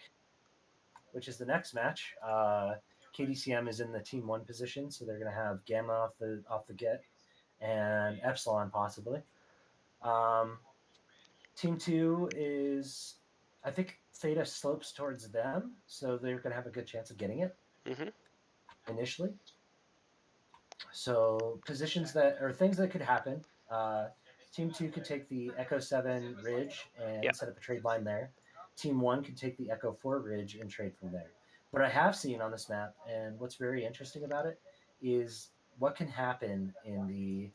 which is the next match. KDCM is in the Team 1 position, so they're going to have Gamma off the get and Epsilon possibly. Team 2 is, I think Theta slopes towards them, so they're going to have a good chance of getting it initially. So positions that, or things that could happen. Team 2 could take the Echo 7 Ridge and set up a trade line there. Team 1 could take the Echo 4 Ridge and trade from there. What I have seen on this map, and what's very interesting about it, is what can happen in the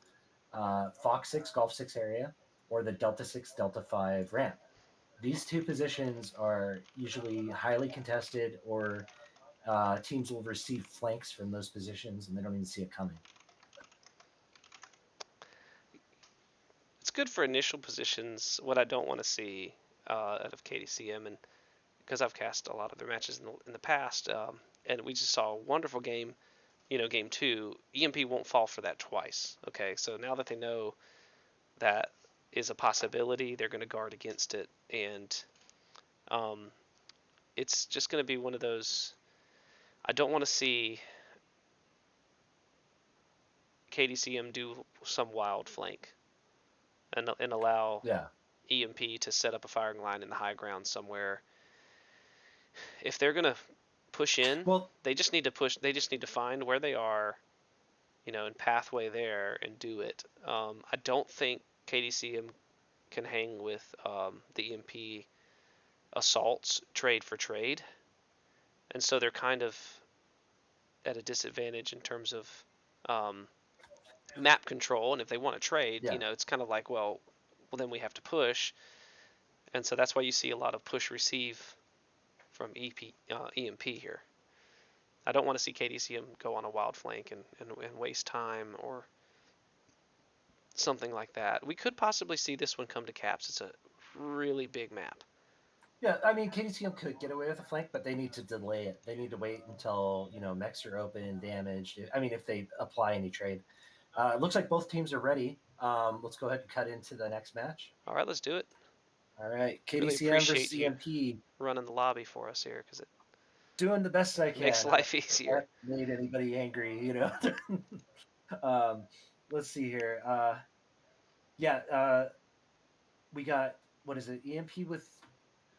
Fox 6, Golf 6 area, or the Delta 6, Delta 5 ramp. These two positions are usually highly contested, or teams will receive flanks from those positions and they don't even see it coming. It's good for initial positions. What I don't want to see out of KDCM, and because I've cast a lot of their matches in the past, and we just saw a wonderful game, game 2, EMP won't fall for that twice. Okay, so now that they know that is a possibility, they're going to guard against it, and it's just going to be one of those. I don't want to see KDCM do some wild flank and allow EMP to set up a firing line in the high ground somewhere. If they're going to push in, they just need to push. They just need to find where they are, in pathway there, and do it. I don't think KDCM can hang with the EMP assaults trade for trade, and so they're kind of at a disadvantage in terms of map control. And if they want to trade, it's kind of like, well, then we have to push, and so that's why you see a lot of push receive from EMP here. I don't want to see KDCM go on a wild flank and waste time or something like that. We could possibly see this one come to caps. It's a really big map. Yeah, I mean, KDCM could get away with a flank, but they need to delay it. They need to wait until, mechs are open and damaged. I mean, if they apply any trade. It looks like both teams are ready. Let's go ahead and cut into the next match. All right, let's do it. All right, KDCM really versus EMP. Running the lobby for us here, because it doing the best I can. Makes life easier. I haven't made anybody angry, Let's see here. We got, what is it, EMP with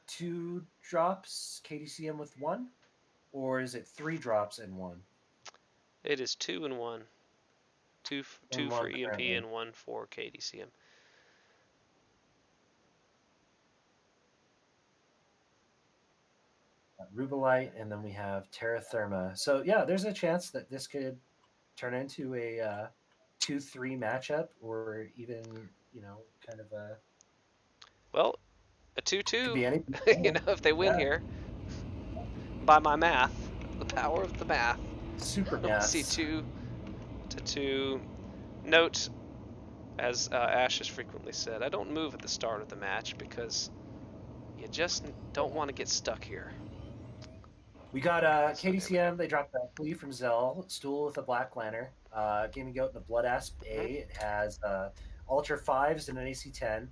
2 drops, KDCM with 1? Or is it 3 drops and 1? It is 2 and 1. Two for EMP currently. And 1 for KDCM. Rubelite, and then we have Terra Therma. So yeah, there's a chance that this could turn into a 2-3 matchup, or even kind of a. Well, a 2-2. If they win here, by my math, the power of the math. Super math. See 2-2. Note, as Ash has frequently said, I don't move at the start of the match because you just don't want to get stuck here. We got KDCM. They dropped a Flea from Zell, Stool with a Black Lantern, Gaming Goat and a Blood Asp A. It has Ultra 5s and an AC 10.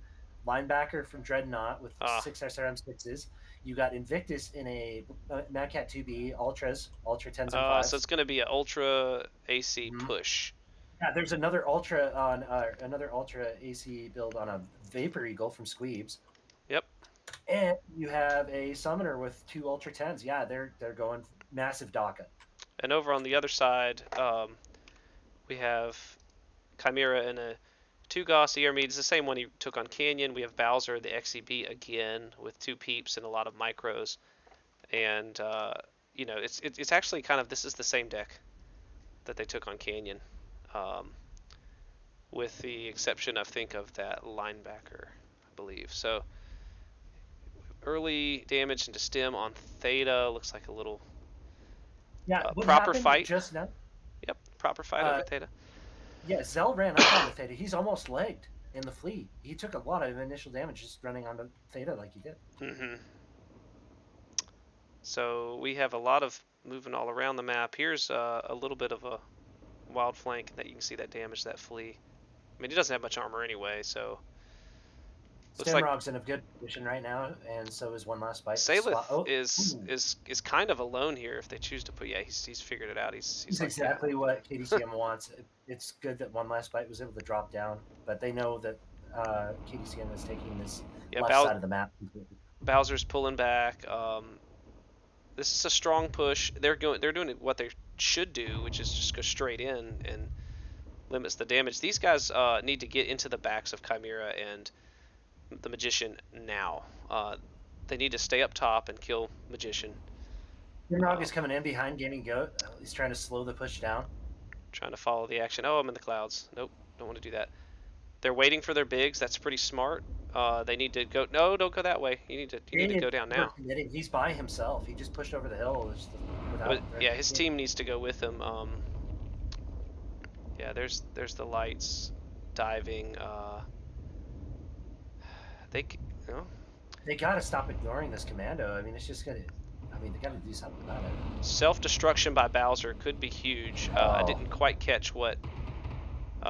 Linebacker from Dreadnought with 6 SRM6s. You got Invictus in a Mad Cat 2B, Ultra 10s and 5s. So it's going to be an Ultra AC push. Yeah, there's another Ultra AC build on a Vapor Eagle from Squeebs. Yep. And you have a Summoner with 2 Ultra 10s. Yeah, they're going massive DACA. And over on the other side, we have Chimera and a 2 Gauss Earmead. It's the same one he took on Canyon. We have Bowser, the XEB again, with 2 Peeps and a lot of micros. And, it's actually kind of, this is the same deck that they took on Canyon. With the exception, I think, of that linebacker, I believe. So, early damage into stem on Theta. Looks like a little proper fight. Just now? Yep, proper fight over Theta. Yeah, Zell ran up on the Theta. He's almost legged in the Flea. He took a lot of initial damage just running on the Theta like he did. So we have a lot of moving all around the map. Here's a little bit of a wild flank that you can see that damage that flea. I mean, he doesn't have much armor anyway, so looks like Stimrog's in a good position right now, and so is One Last Bite. Salith Oh, is kind of alone here if they choose to put. Yeah, he's figured it out. He's like, exactly what KDCM wants. It's good that One Last Bite was able to drop down, but they know that KDCM is taking this yeah, left side of the map completely. Bowser's pulling back. This is a strong push. They're doing what they should do, which is just go straight in and limits the damage. These guys need to get into the backs of Chimera and the Magician now. They need to stay up top and kill Magician. Stimrog is coming in behind Gaming Goat. He's trying to slow the push down. Trying to follow the action. Oh, I'm in the clouds. Nope, don't want to do that. They're waiting for their bigs. That's pretty smart. They need to go. No, don't go that way. You need to go down now. He's by himself. He just pushed over the hill But yeah, his team needs to go with him. Yeah, there's the lights, diving. They, you know, They got to stop ignoring this commando. I mean, it's just gonna. I mean, they got to do something about it. self-destruction by Bowser could be huge. I didn't quite catch what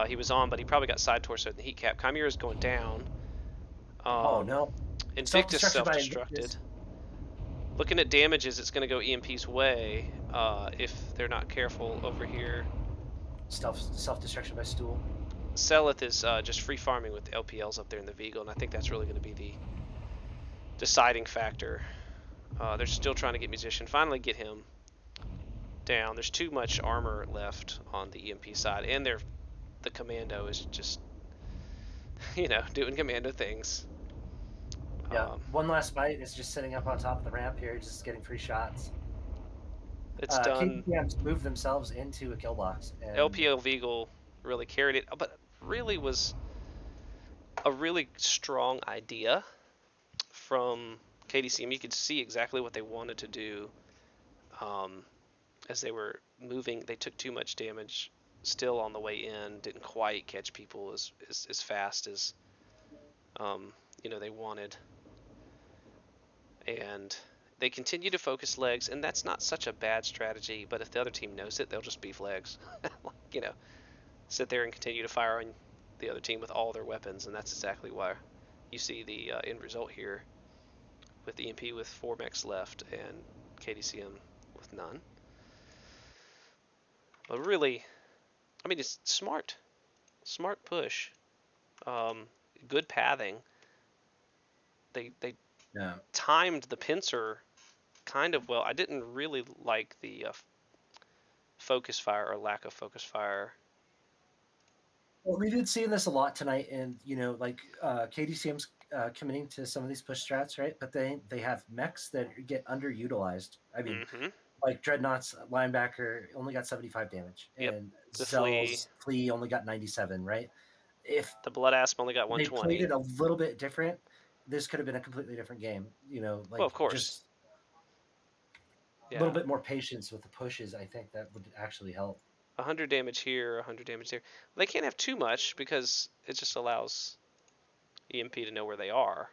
he was on, but he probably got side torso in the heat cap. Chimera's going down. Oh no! Invictus self-destructed. Looking at damages, it's going to go EMP's way if they're not careful over here. Self-destruction by Stool. Selith is just free farming with the LPLs up there in the Vegal, and I think that's really going to be the deciding factor. They're still trying to get Musician. Finally get him down. There's too much armor left on the EMP side, and the commando is just, doing commando things. Yeah, One Last Bite is just sitting up on top of the ramp here, just getting free shots. It's done. KDCM's moved themselves into a kill box. And LPL Vegal really carried it, but really was a really strong idea from KDCM. You could see exactly what they wanted to do as they were moving. They took too much damage still on the way in, didn't quite catch people as fast as they wanted. And they continue to focus legs, and that's not such a bad strategy, but if the other team knows it, they'll just beef legs. Sit there and continue to fire on the other team with all their weapons, and that's exactly why you see the end result here with EMP with 4 mechs left and KDCM with none. But really, I mean, it's smart push, good pathing. They timed the pincer kind of well. I didn't really like the focus fire or lack of focus fire. Well, we did see this a lot tonight, and KDCM's committing to some of these push strats, right? But they have mechs that get underutilized. I mean, like Dreadnought's linebacker only got 75 damage, and Zell's Flea only got 97, right? If the Blood Asp only got 120, they played it a little bit different, this could have been a completely different game. Well, of course. Just a little bit more patience with the pushes. I think that would actually help. 100 damage here, 100 damage there. Well, they can't have too much because it just allows EMP to know where they are.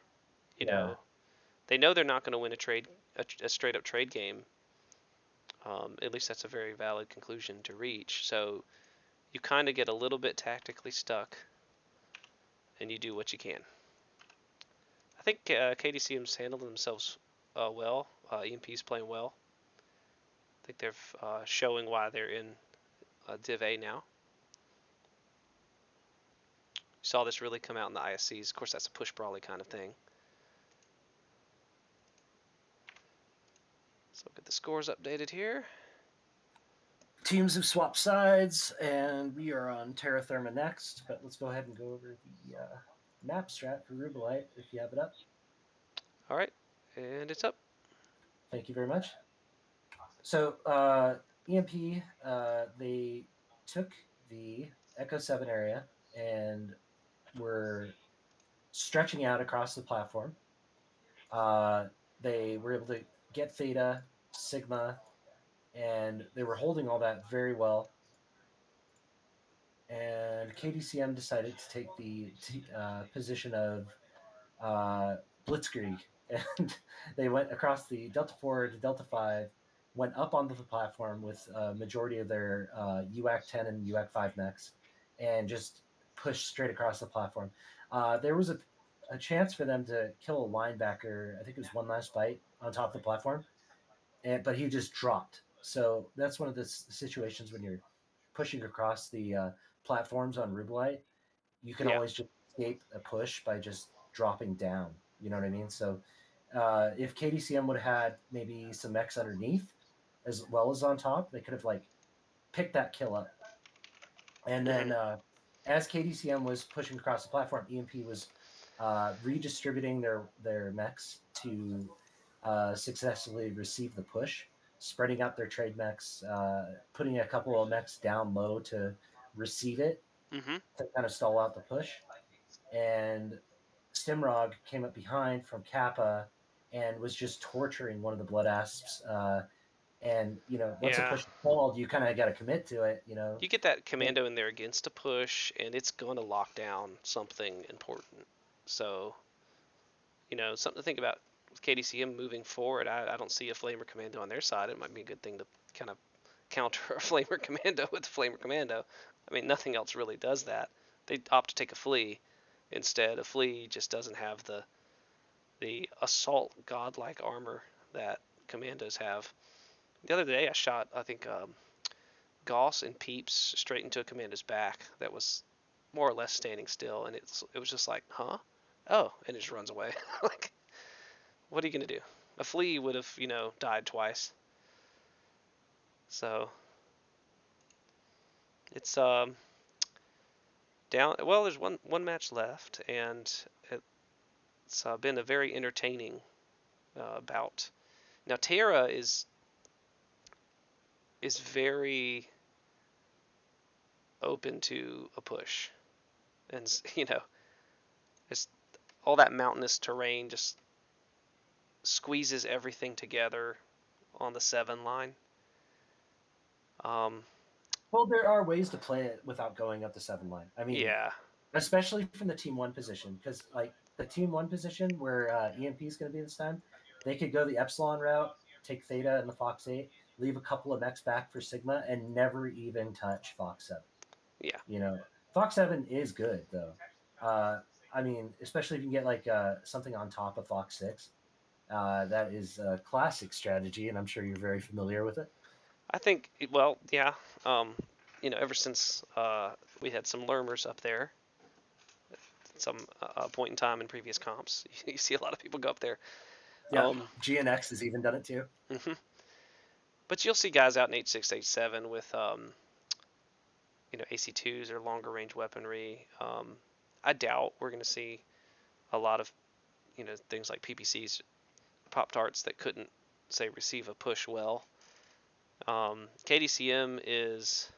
They know they're not going to win a straight up trade game. At least that's a very valid conclusion to reach. So you kind of get a little bit tactically stuck, and you do what you can. I think KDCM's handled themselves well. EMP's playing well. I think they're showing why they're in Div A now. You saw this really come out in the ISCs. Of course, that's a push brawly kind of thing. So we'll get the scores updated here. Teams have swapped sides, and we are on Terra Therma next. But let's go ahead and go over the map strat for Rubelite if you have it up. All right, and it's up. Thank you very much. So EMP, they took the Echo 7 area and were stretching out across the platform. They were able to get Theta, Sigma, and they were holding all that very well. And KDCM decided to take the position of Blitzkrieg, and they went across the Delta 4 to Delta 5 went up onto the platform with a majority of their UAC 10 and UAC 5 mechs, and just pushed straight across the platform. There was a chance for them to kill a linebacker. I think it was one last bite on top of the platform, but he just dropped. So that's one of the situations when you're pushing across the platforms on Rubelite, you can Yeah. always just escape a push by just dropping down. You know what I mean? So if KDCM would have had maybe some mechs underneath as well as on top, they could have like picked that kill up. And then Hmm. as KDCM was pushing across the platform, EMP was redistributing their mechs to successfully receive the push, spreading out their trade mechs, putting a couple of mechs down low to receive it Hmm. to kind of stall out the push. And Stimrog came up behind from Kappa and was just torturing one of the Blood Asps. And once a Yeah. push is called, you kind of got to commit to it. You get that commando in there against a push, and it's going to lock down something important. So, something to think about with KDCM moving forward. I don't see a Flamer Commando on their side. It might be a good thing to kind of counter a Flamer Commando with Flamer Commando. I mean, nothing else really does that. They opt to take a Flea instead. A Flea just doesn't have the assault godlike armor that commandos have. The other day, I shot, I think, Gauss and Peeps straight into a commando's back that was more or less standing still, and it was just like, huh? Oh, and it just runs away. Like, what are you gonna do? A Flea would have, died twice. So it's down. Well, there's one match left, and it's been a very entertaining bout. Now Terra is very open to a push, and it's all that mountainous terrain just squeezes everything together on the 7 line. Um, Well, there are ways to play it without going up the 7 line. I mean, yeah, especially from the team 1 position, because like the team 1 position where EMP is going to be this time, they could go the Epsilon route, take Theta and the Fox 8, leave a couple of mechs back for Sigma, and never even touch Fox 7. yeah. Fox 7 is good though. Uh, I mean, especially if you can get like something on top of Fox 6. That is a classic strategy, and I'm sure you're very familiar with it. I think, well, yeah. Um, ever since we had some lurmers up there, at some point in time in previous comps, you see a lot of people go up there. Yeah, GNX has even done it too. Mhm. But you'll see guys out in H6H7 with AC2s or longer range weaponry. I doubt we're going to see a lot of things like PPCs, Pop Tarts that couldn't say receive a push well. KDCM is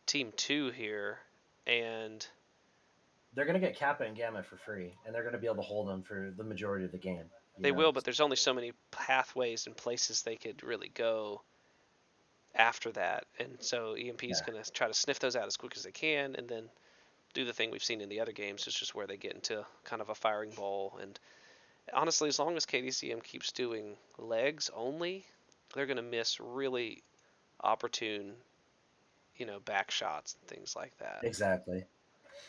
team 2 here, and They're going to get Kappa and Gamma for free, and they're going to be able to hold them for the majority of the game. they will, but there's only so many pathways and places they could really go after that, and so EMP is going to try to sniff those out as quick as they can, and then do the thing we've seen in the other games, is just where they get into kind of a firing bowl. And honestly, as long as KDCM keeps doing legs only, they're going to miss really opportune, back shots and things like that. Exactly.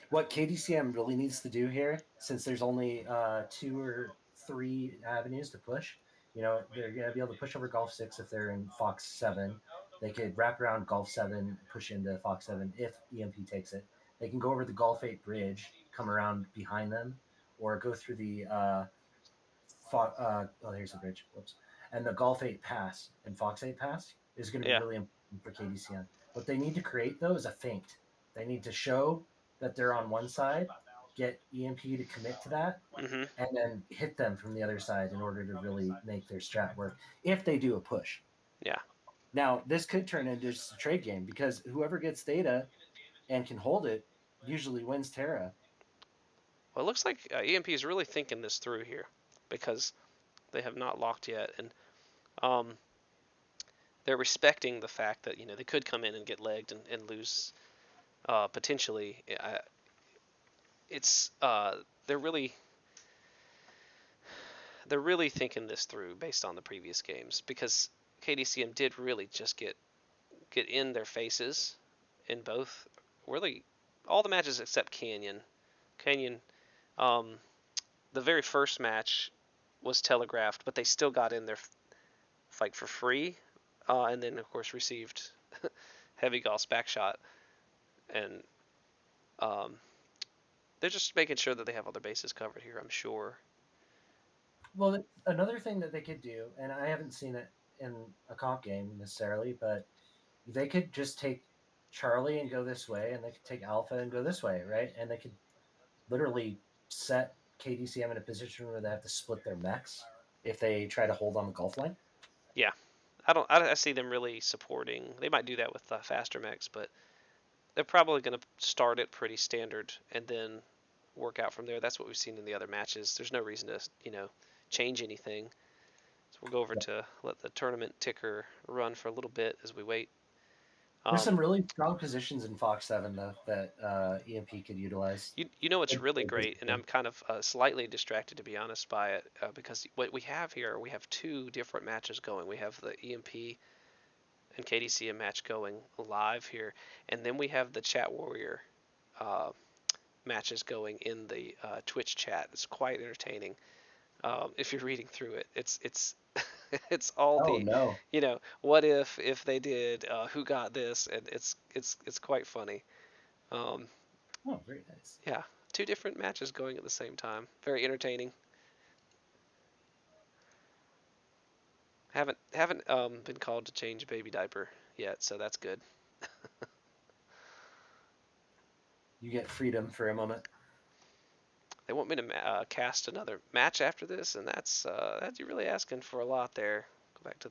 What KDCM really needs to do here, since there's only 2 or 3 avenues to push, they're going to be able to push over Golf 6 if they're in Fox 7. They could wrap around Golf 7, push into Fox 7 if EMP takes it. They can go over the Golf 8 bridge, come around behind them, or go through the here's the bridge. Whoops. And the Golf 8 pass and Fox 8 pass is going to be Yeah. really important for KDCM. What they need to create, though, is a feint. They need to show that they're on one side, get EMP to commit to that, Mm-hmm. and then hit them from the other side in order to really make their strat work if they do a push. Yeah. Now, this could turn into just a trade game because whoever gets Theta and can hold it usually wins Terra. Well, it looks like EMP is really thinking this through here, because they have not locked yet, and um, they're respecting the fact that they could come in and get legged and lose potentially. It's they're really thinking this through based on the previous games, because KDCM did really just get in their faces in both, really all the matches except Canyon. Canyon, um, the very first match was telegraphed, but they still got in their fight for free, and then of course received heavy Gauss backshot, and um, they're just making sure that they have all their bases covered here. I'm sure. Well, another thing that they could do, and I haven't seen it in a comp game necessarily, but they could just take Charlie and go this way, and they could take Alpha and go this way, right? And they could literally set KDCM in a position where they have to split their mechs if they try to hold on the Gulf line. Yeah, I don't. I see them really supporting. They might do that with faster mechs, but they're probably going to start it pretty standard and then work out from there. That's what we've seen in the other matches. There's no reason to change anything. So we'll go over to let the tournament ticker run for a little bit as we wait. There's some really strong positions in Fox 7 though that EMP could utilize. You know what's really great, and I'm kind of slightly distracted to be honest by it, because what we have here, we have two different matches going. We have the EMP and KDCM match going live here, and then we have the Chat Warrior matches going in the Twitch chat. It's quite entertaining. If you're reading through it, it's it's all Oh the, no! what if they did, who got this, and it's quite funny. Um, Oh, very nice. yeah, two different matches going at the same time. Very entertaining. Haven't been called to change a baby diaper yet, so that's good. You get freedom for a moment. They want me to cast another match after this, and that's you're really asking for a lot there. Go back to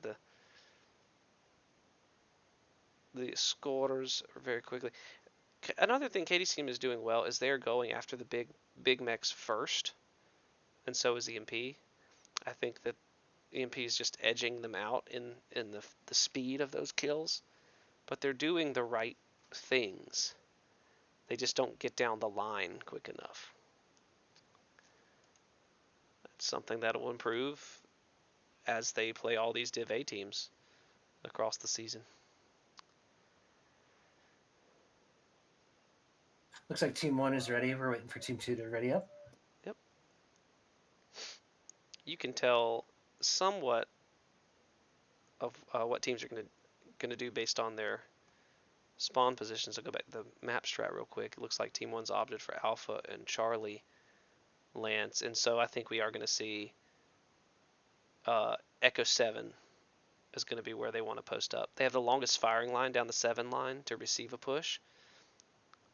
the scorers very quickly. Another thing KDCM is doing well is they're going after the big mechs first, and so is EMP. I think that EMP is just edging them out in the speed of those kills, but they're doing the right things. They just don't get down the line quick enough. That's something that will improve as they play all these Div A teams across the season. Looks like Team 1 is ready. We're waiting for Team 2 to ready up. Yep. You can tell somewhat of what teams are going to do based on their spawn positions. I'll go back to the map strat real quick. It looks like Team 1's opted for Alpha and Charlie Lance, and so I think we are going to see Echo 7 is going to be where they want to post up. They have the longest firing line down the 7 line to receive a push.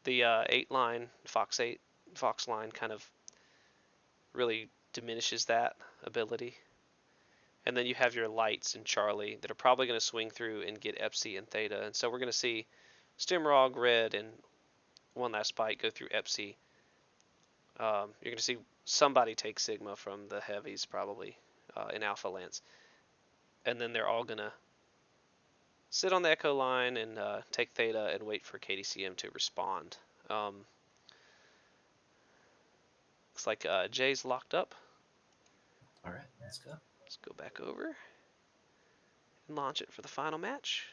The 8 line, Fox 8, Fox line kind of really diminishes that ability. And then you have your lights in Charlie that are probably going to swing through and get Epsi and Theta. And so we're going to see Stimrog, Red, and one last spike go through Epsi. You're going to see somebody take Sigma from the heavies probably in Alpha Lance. And then they're all going to sit on the Echo line and take Theta and wait for KDCM to respond. Looks like Jay's locked up. All right, let's go. Let's go back over and launch it for the final match.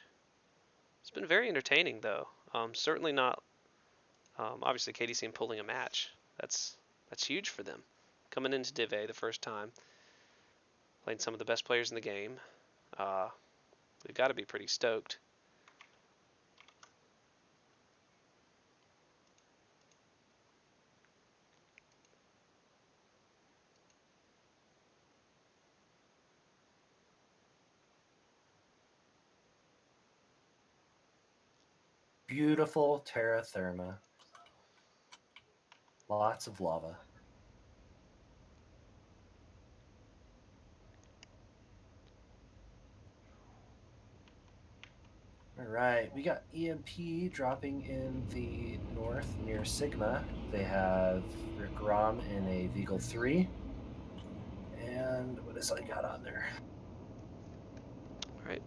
It's been very entertaining, though. Certainly not. Obviously, KDCM pulling a match. That's huge for them. Coming into Div A the first time, playing some of the best players in the game. They've got to be pretty stoked. Beautiful terra therma. Lots of lava. All right, we got EMP dropping in the north near Sigma. They have Rick Rom in a Veagle 3. And what else I got on there? All right.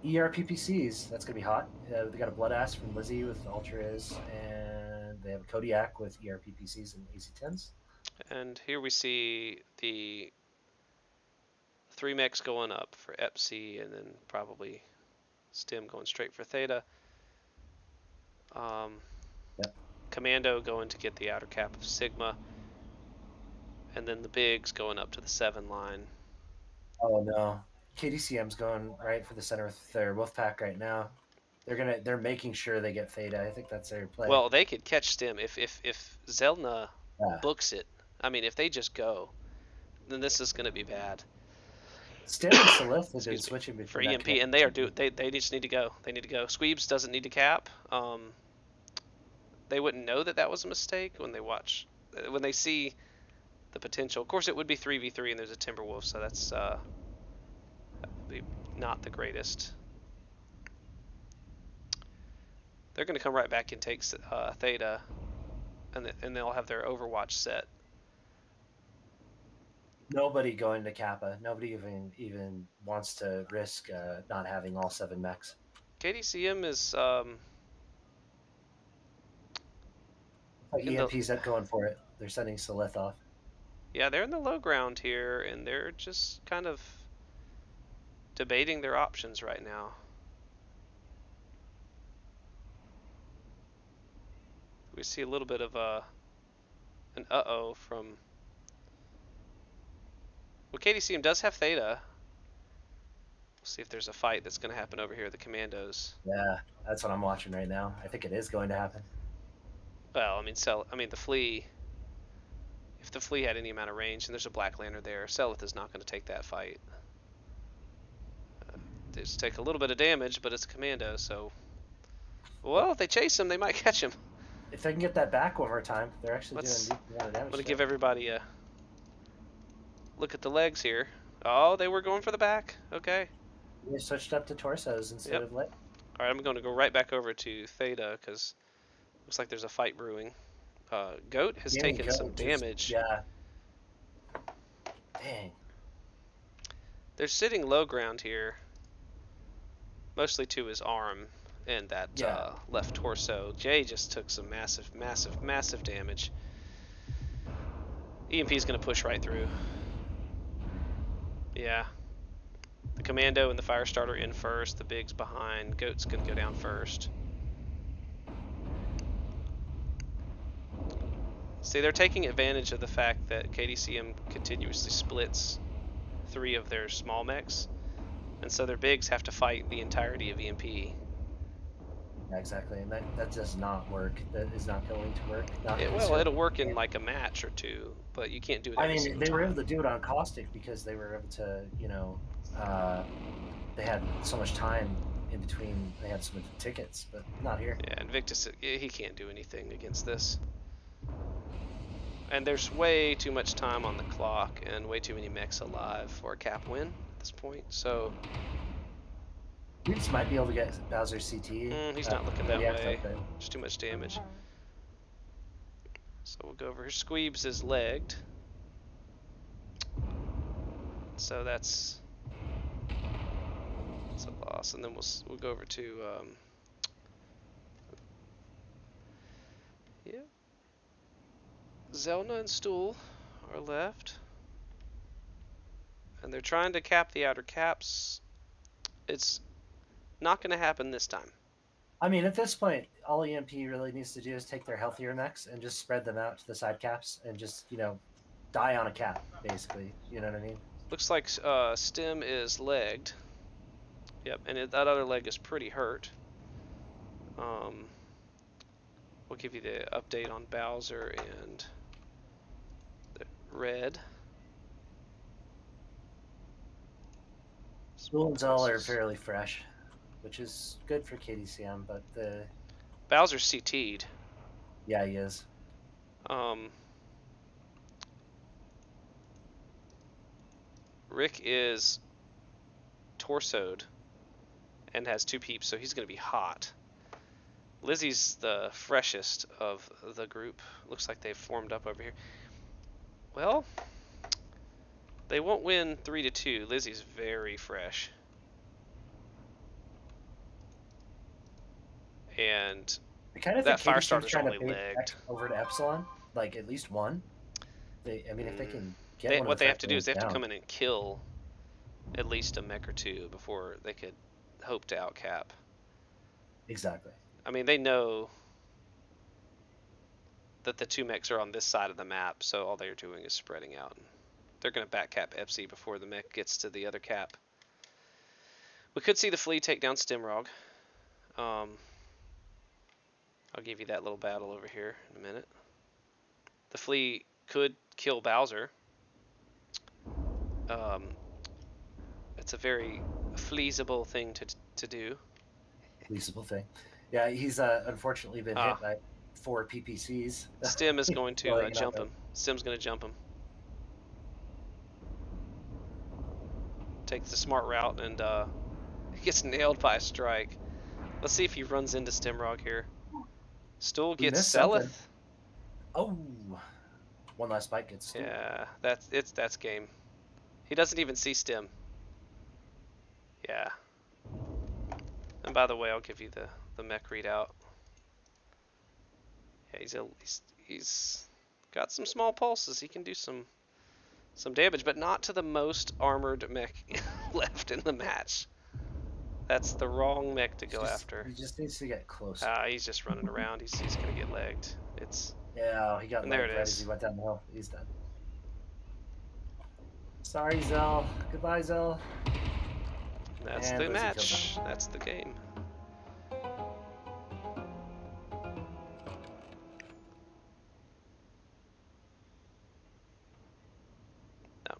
ERPPCs, that's going to be hot. They got a Blood Ass from Lizzie with Ultras, and they have a Kodiak with ERPPCs and AC10s. And here we see the 3 mechs going up for EPC, and then probably Stim going straight for Theta. Yep. Commando going to get the outer cap of Sigma, and then the bigs going up to the 7 line. Oh no, KDCM's going right for the center with their Wolfpack right now. They're making sure they get Theta. I think that's their play. Well, they could catch Stim if Zelna Yeah. books it. I mean, if they just go, then this is going to be bad. Stim and Salith have been Excuse me. switching For between EMP, and they just need to go. They need to go. Squeebs doesn't need to cap. They wouldn't know that was a mistake when they see the potential. Of course, it would be 3v3, and there's a Timberwolf, so that's that would be not the greatest. They're going to come right back and take Theta, and they'll have their Overwatch set. Nobody going to Kappa. Nobody even wants to risk not having all 7 mechs. KDCM is like EMP's going for it. They're sending Salith off. Yeah, they're in the low ground here, and they're just kind of debating their options right now. We see a little bit of an uh-oh from... Well, KDCM does have Theta. We'll see if there's a fight that's going to happen over here at the Commandos. Yeah, that's what I'm watching right now. I think it is going to happen. Well, I mean, the Flea... If the Flea had any amount of range, and there's a Black Lantern there, Selith is not going to take that fight. They just take a little bit of damage, but it's a Commando, so... Well, if they chase him, they might catch him. If they can get that back one more time, they're actually doing a decent amount of damage. I'm going to give everybody a look at the legs here. Oh, they were going for the back. Okay. They switched up to torsos instead of leg. All right, I'm going to go right back over to Theta because looks like there's a fight brewing. Goat has taken some damage. Yeah. Dang. They're sitting low ground here, mostly to his arm and that left torso. Jay just took some massive damage. EMP's going to push right through. Yeah. The Commando and the Firestarter in first, the bigs behind. Goat's going to go down first. See, they're taking advantage of the fact that KDCM continuously splits 3 of their small mechs, and so their bigs have to fight the entirety of EMP. Yeah, exactly, and that does not work. That is not going to work. Well, it'll work in like a match or two, but you can't do it every single they time. were able to do it on Caustic because they were able to, they had so much time in between. They had so many tickets, but not here. Yeah, Invictus, he can't do anything against this. And there's way too much time on the clock and way too many mechs alive for a cap win at this point. So Reeves might be able to get Bowser CT. He's not looking that way. There's too much damage. So we'll go over here. Squeebs is legged. So that's a loss. And then we'll go over to Zelna and Stool are left. And they're trying to cap the outer caps. It's not going to happen this time. I mean, at this point, all EMP really needs to do is take their healthier mechs and just spread them out to the side caps and just, die on a cap, basically. You know what I mean? Looks like Stim is legged. Yep, and that other leg is pretty hurt. We'll give you the update on Bowser and the Red. Stool and Zell are fairly fresh, which is good for KDCM, but the... Bowser's CT'd. Yeah, he is. Rick is torsoed and has 2 peeps, so he's going to be hot. Lizzie's the freshest of the group. Looks like they've formed up over here. Well, they won't win 3-2. Lizzie's very fresh. And that Firestarter's only legged. Over to Epsilon, like at least one. If they can get what they have to do is they have to come in and kill at least a mech or two before they could hope to outcap. Exactly. I mean, they know that the 2 mechs are on this side of the map, so all they're doing is spreading out. They're going to back cap EPSI before the mech gets to the other cap. We could see the Flea take down Stimrog. I'll give you that little battle over here in a minute. The Flea could kill Bowser. It's a very feasible thing to do. Feasible thing. Yeah, he's unfortunately been hit by 4 PPCs. Stim is going to jump there. him. Stim's going to jump him. Takes the smart route and gets nailed by a strike. Let's see if he runs into Stimrog here. Stool He gets missed something. Seleth. Oh, one last bite gets Stool. Yeah, that's game. He doesn't even see Stim. Yeah. And by the way, I'll give you the mech readout. Yeah, he's got some small pulses. He can do some damage, but not to the most armored mech left in the match. That's the wrong mech to go after. He just needs to get close. He's just running around. He's gonna get legged. Yeah, he got and legged there it right is. as he went down the hill. He's done. Sorry, Zell. Goodbye, Zell. That's And the Lizzie kills match. him. That's the game. No.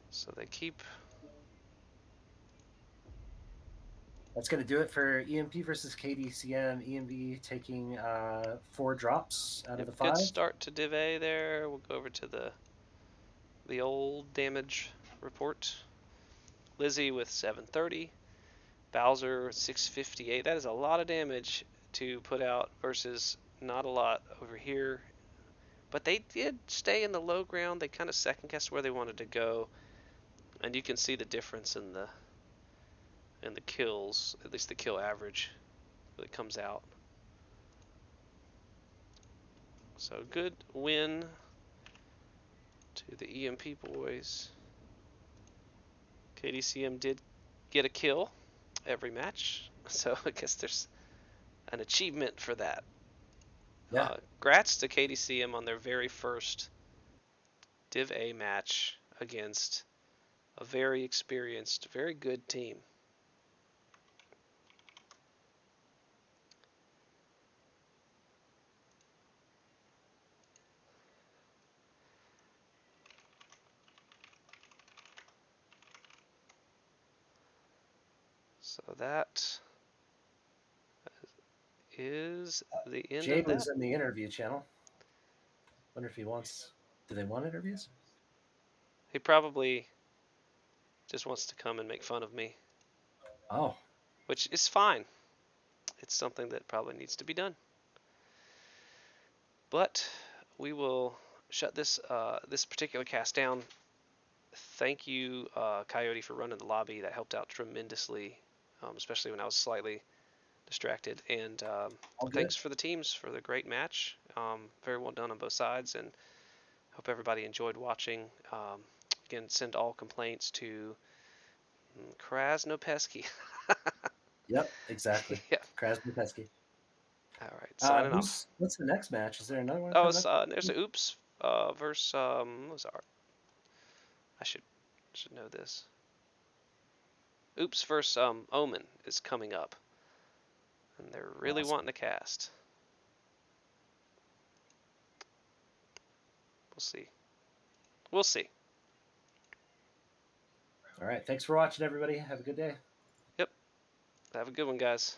So they keep. That's going to do it for EMP versus KDCM. EMP taking 4 drops out of the 5. Good start to Div A there. We'll go over to the old damage report. Lizzie with 730. Bowser 658. That is a lot of damage to put out versus not a lot over here. But they did stay in the low ground. They kind of second guessed where they wanted to go. And you can see the difference in the kills, at least the kill average really comes out. So good win to the EMP boys. KDCM did get a kill every match, so I guess there's an achievement for that. Yeah. Grats to KDCM on their very first Div A match against a very experienced, very good team. So that is the end Jay of that. was in the interview channel. Wonder if he wants. Do they want interviews? He probably just wants to come and make fun of me. Oh. Which is fine. It's something that probably needs to be done. But we will shut this this particular cast down. Thank you, Coyote, for running the lobby. That helped out tremendously, especially when I was slightly distracted. And thanks for the teams for the great match. Very well done on both sides, and hope everybody enjoyed watching. Again, send all complaints to Krasnopesky. Yep, exactly. Yeah. Krasnopesky. All right, signing off. What's the next match? Is there another one? Oh, there's a Oops versus what was our? I should know this. Oops versus Omen is coming up, and they're really wanting to cast. We'll see. We'll see. All right. Thanks for watching, everybody. Have a good day. Yep. Have a good one, guys.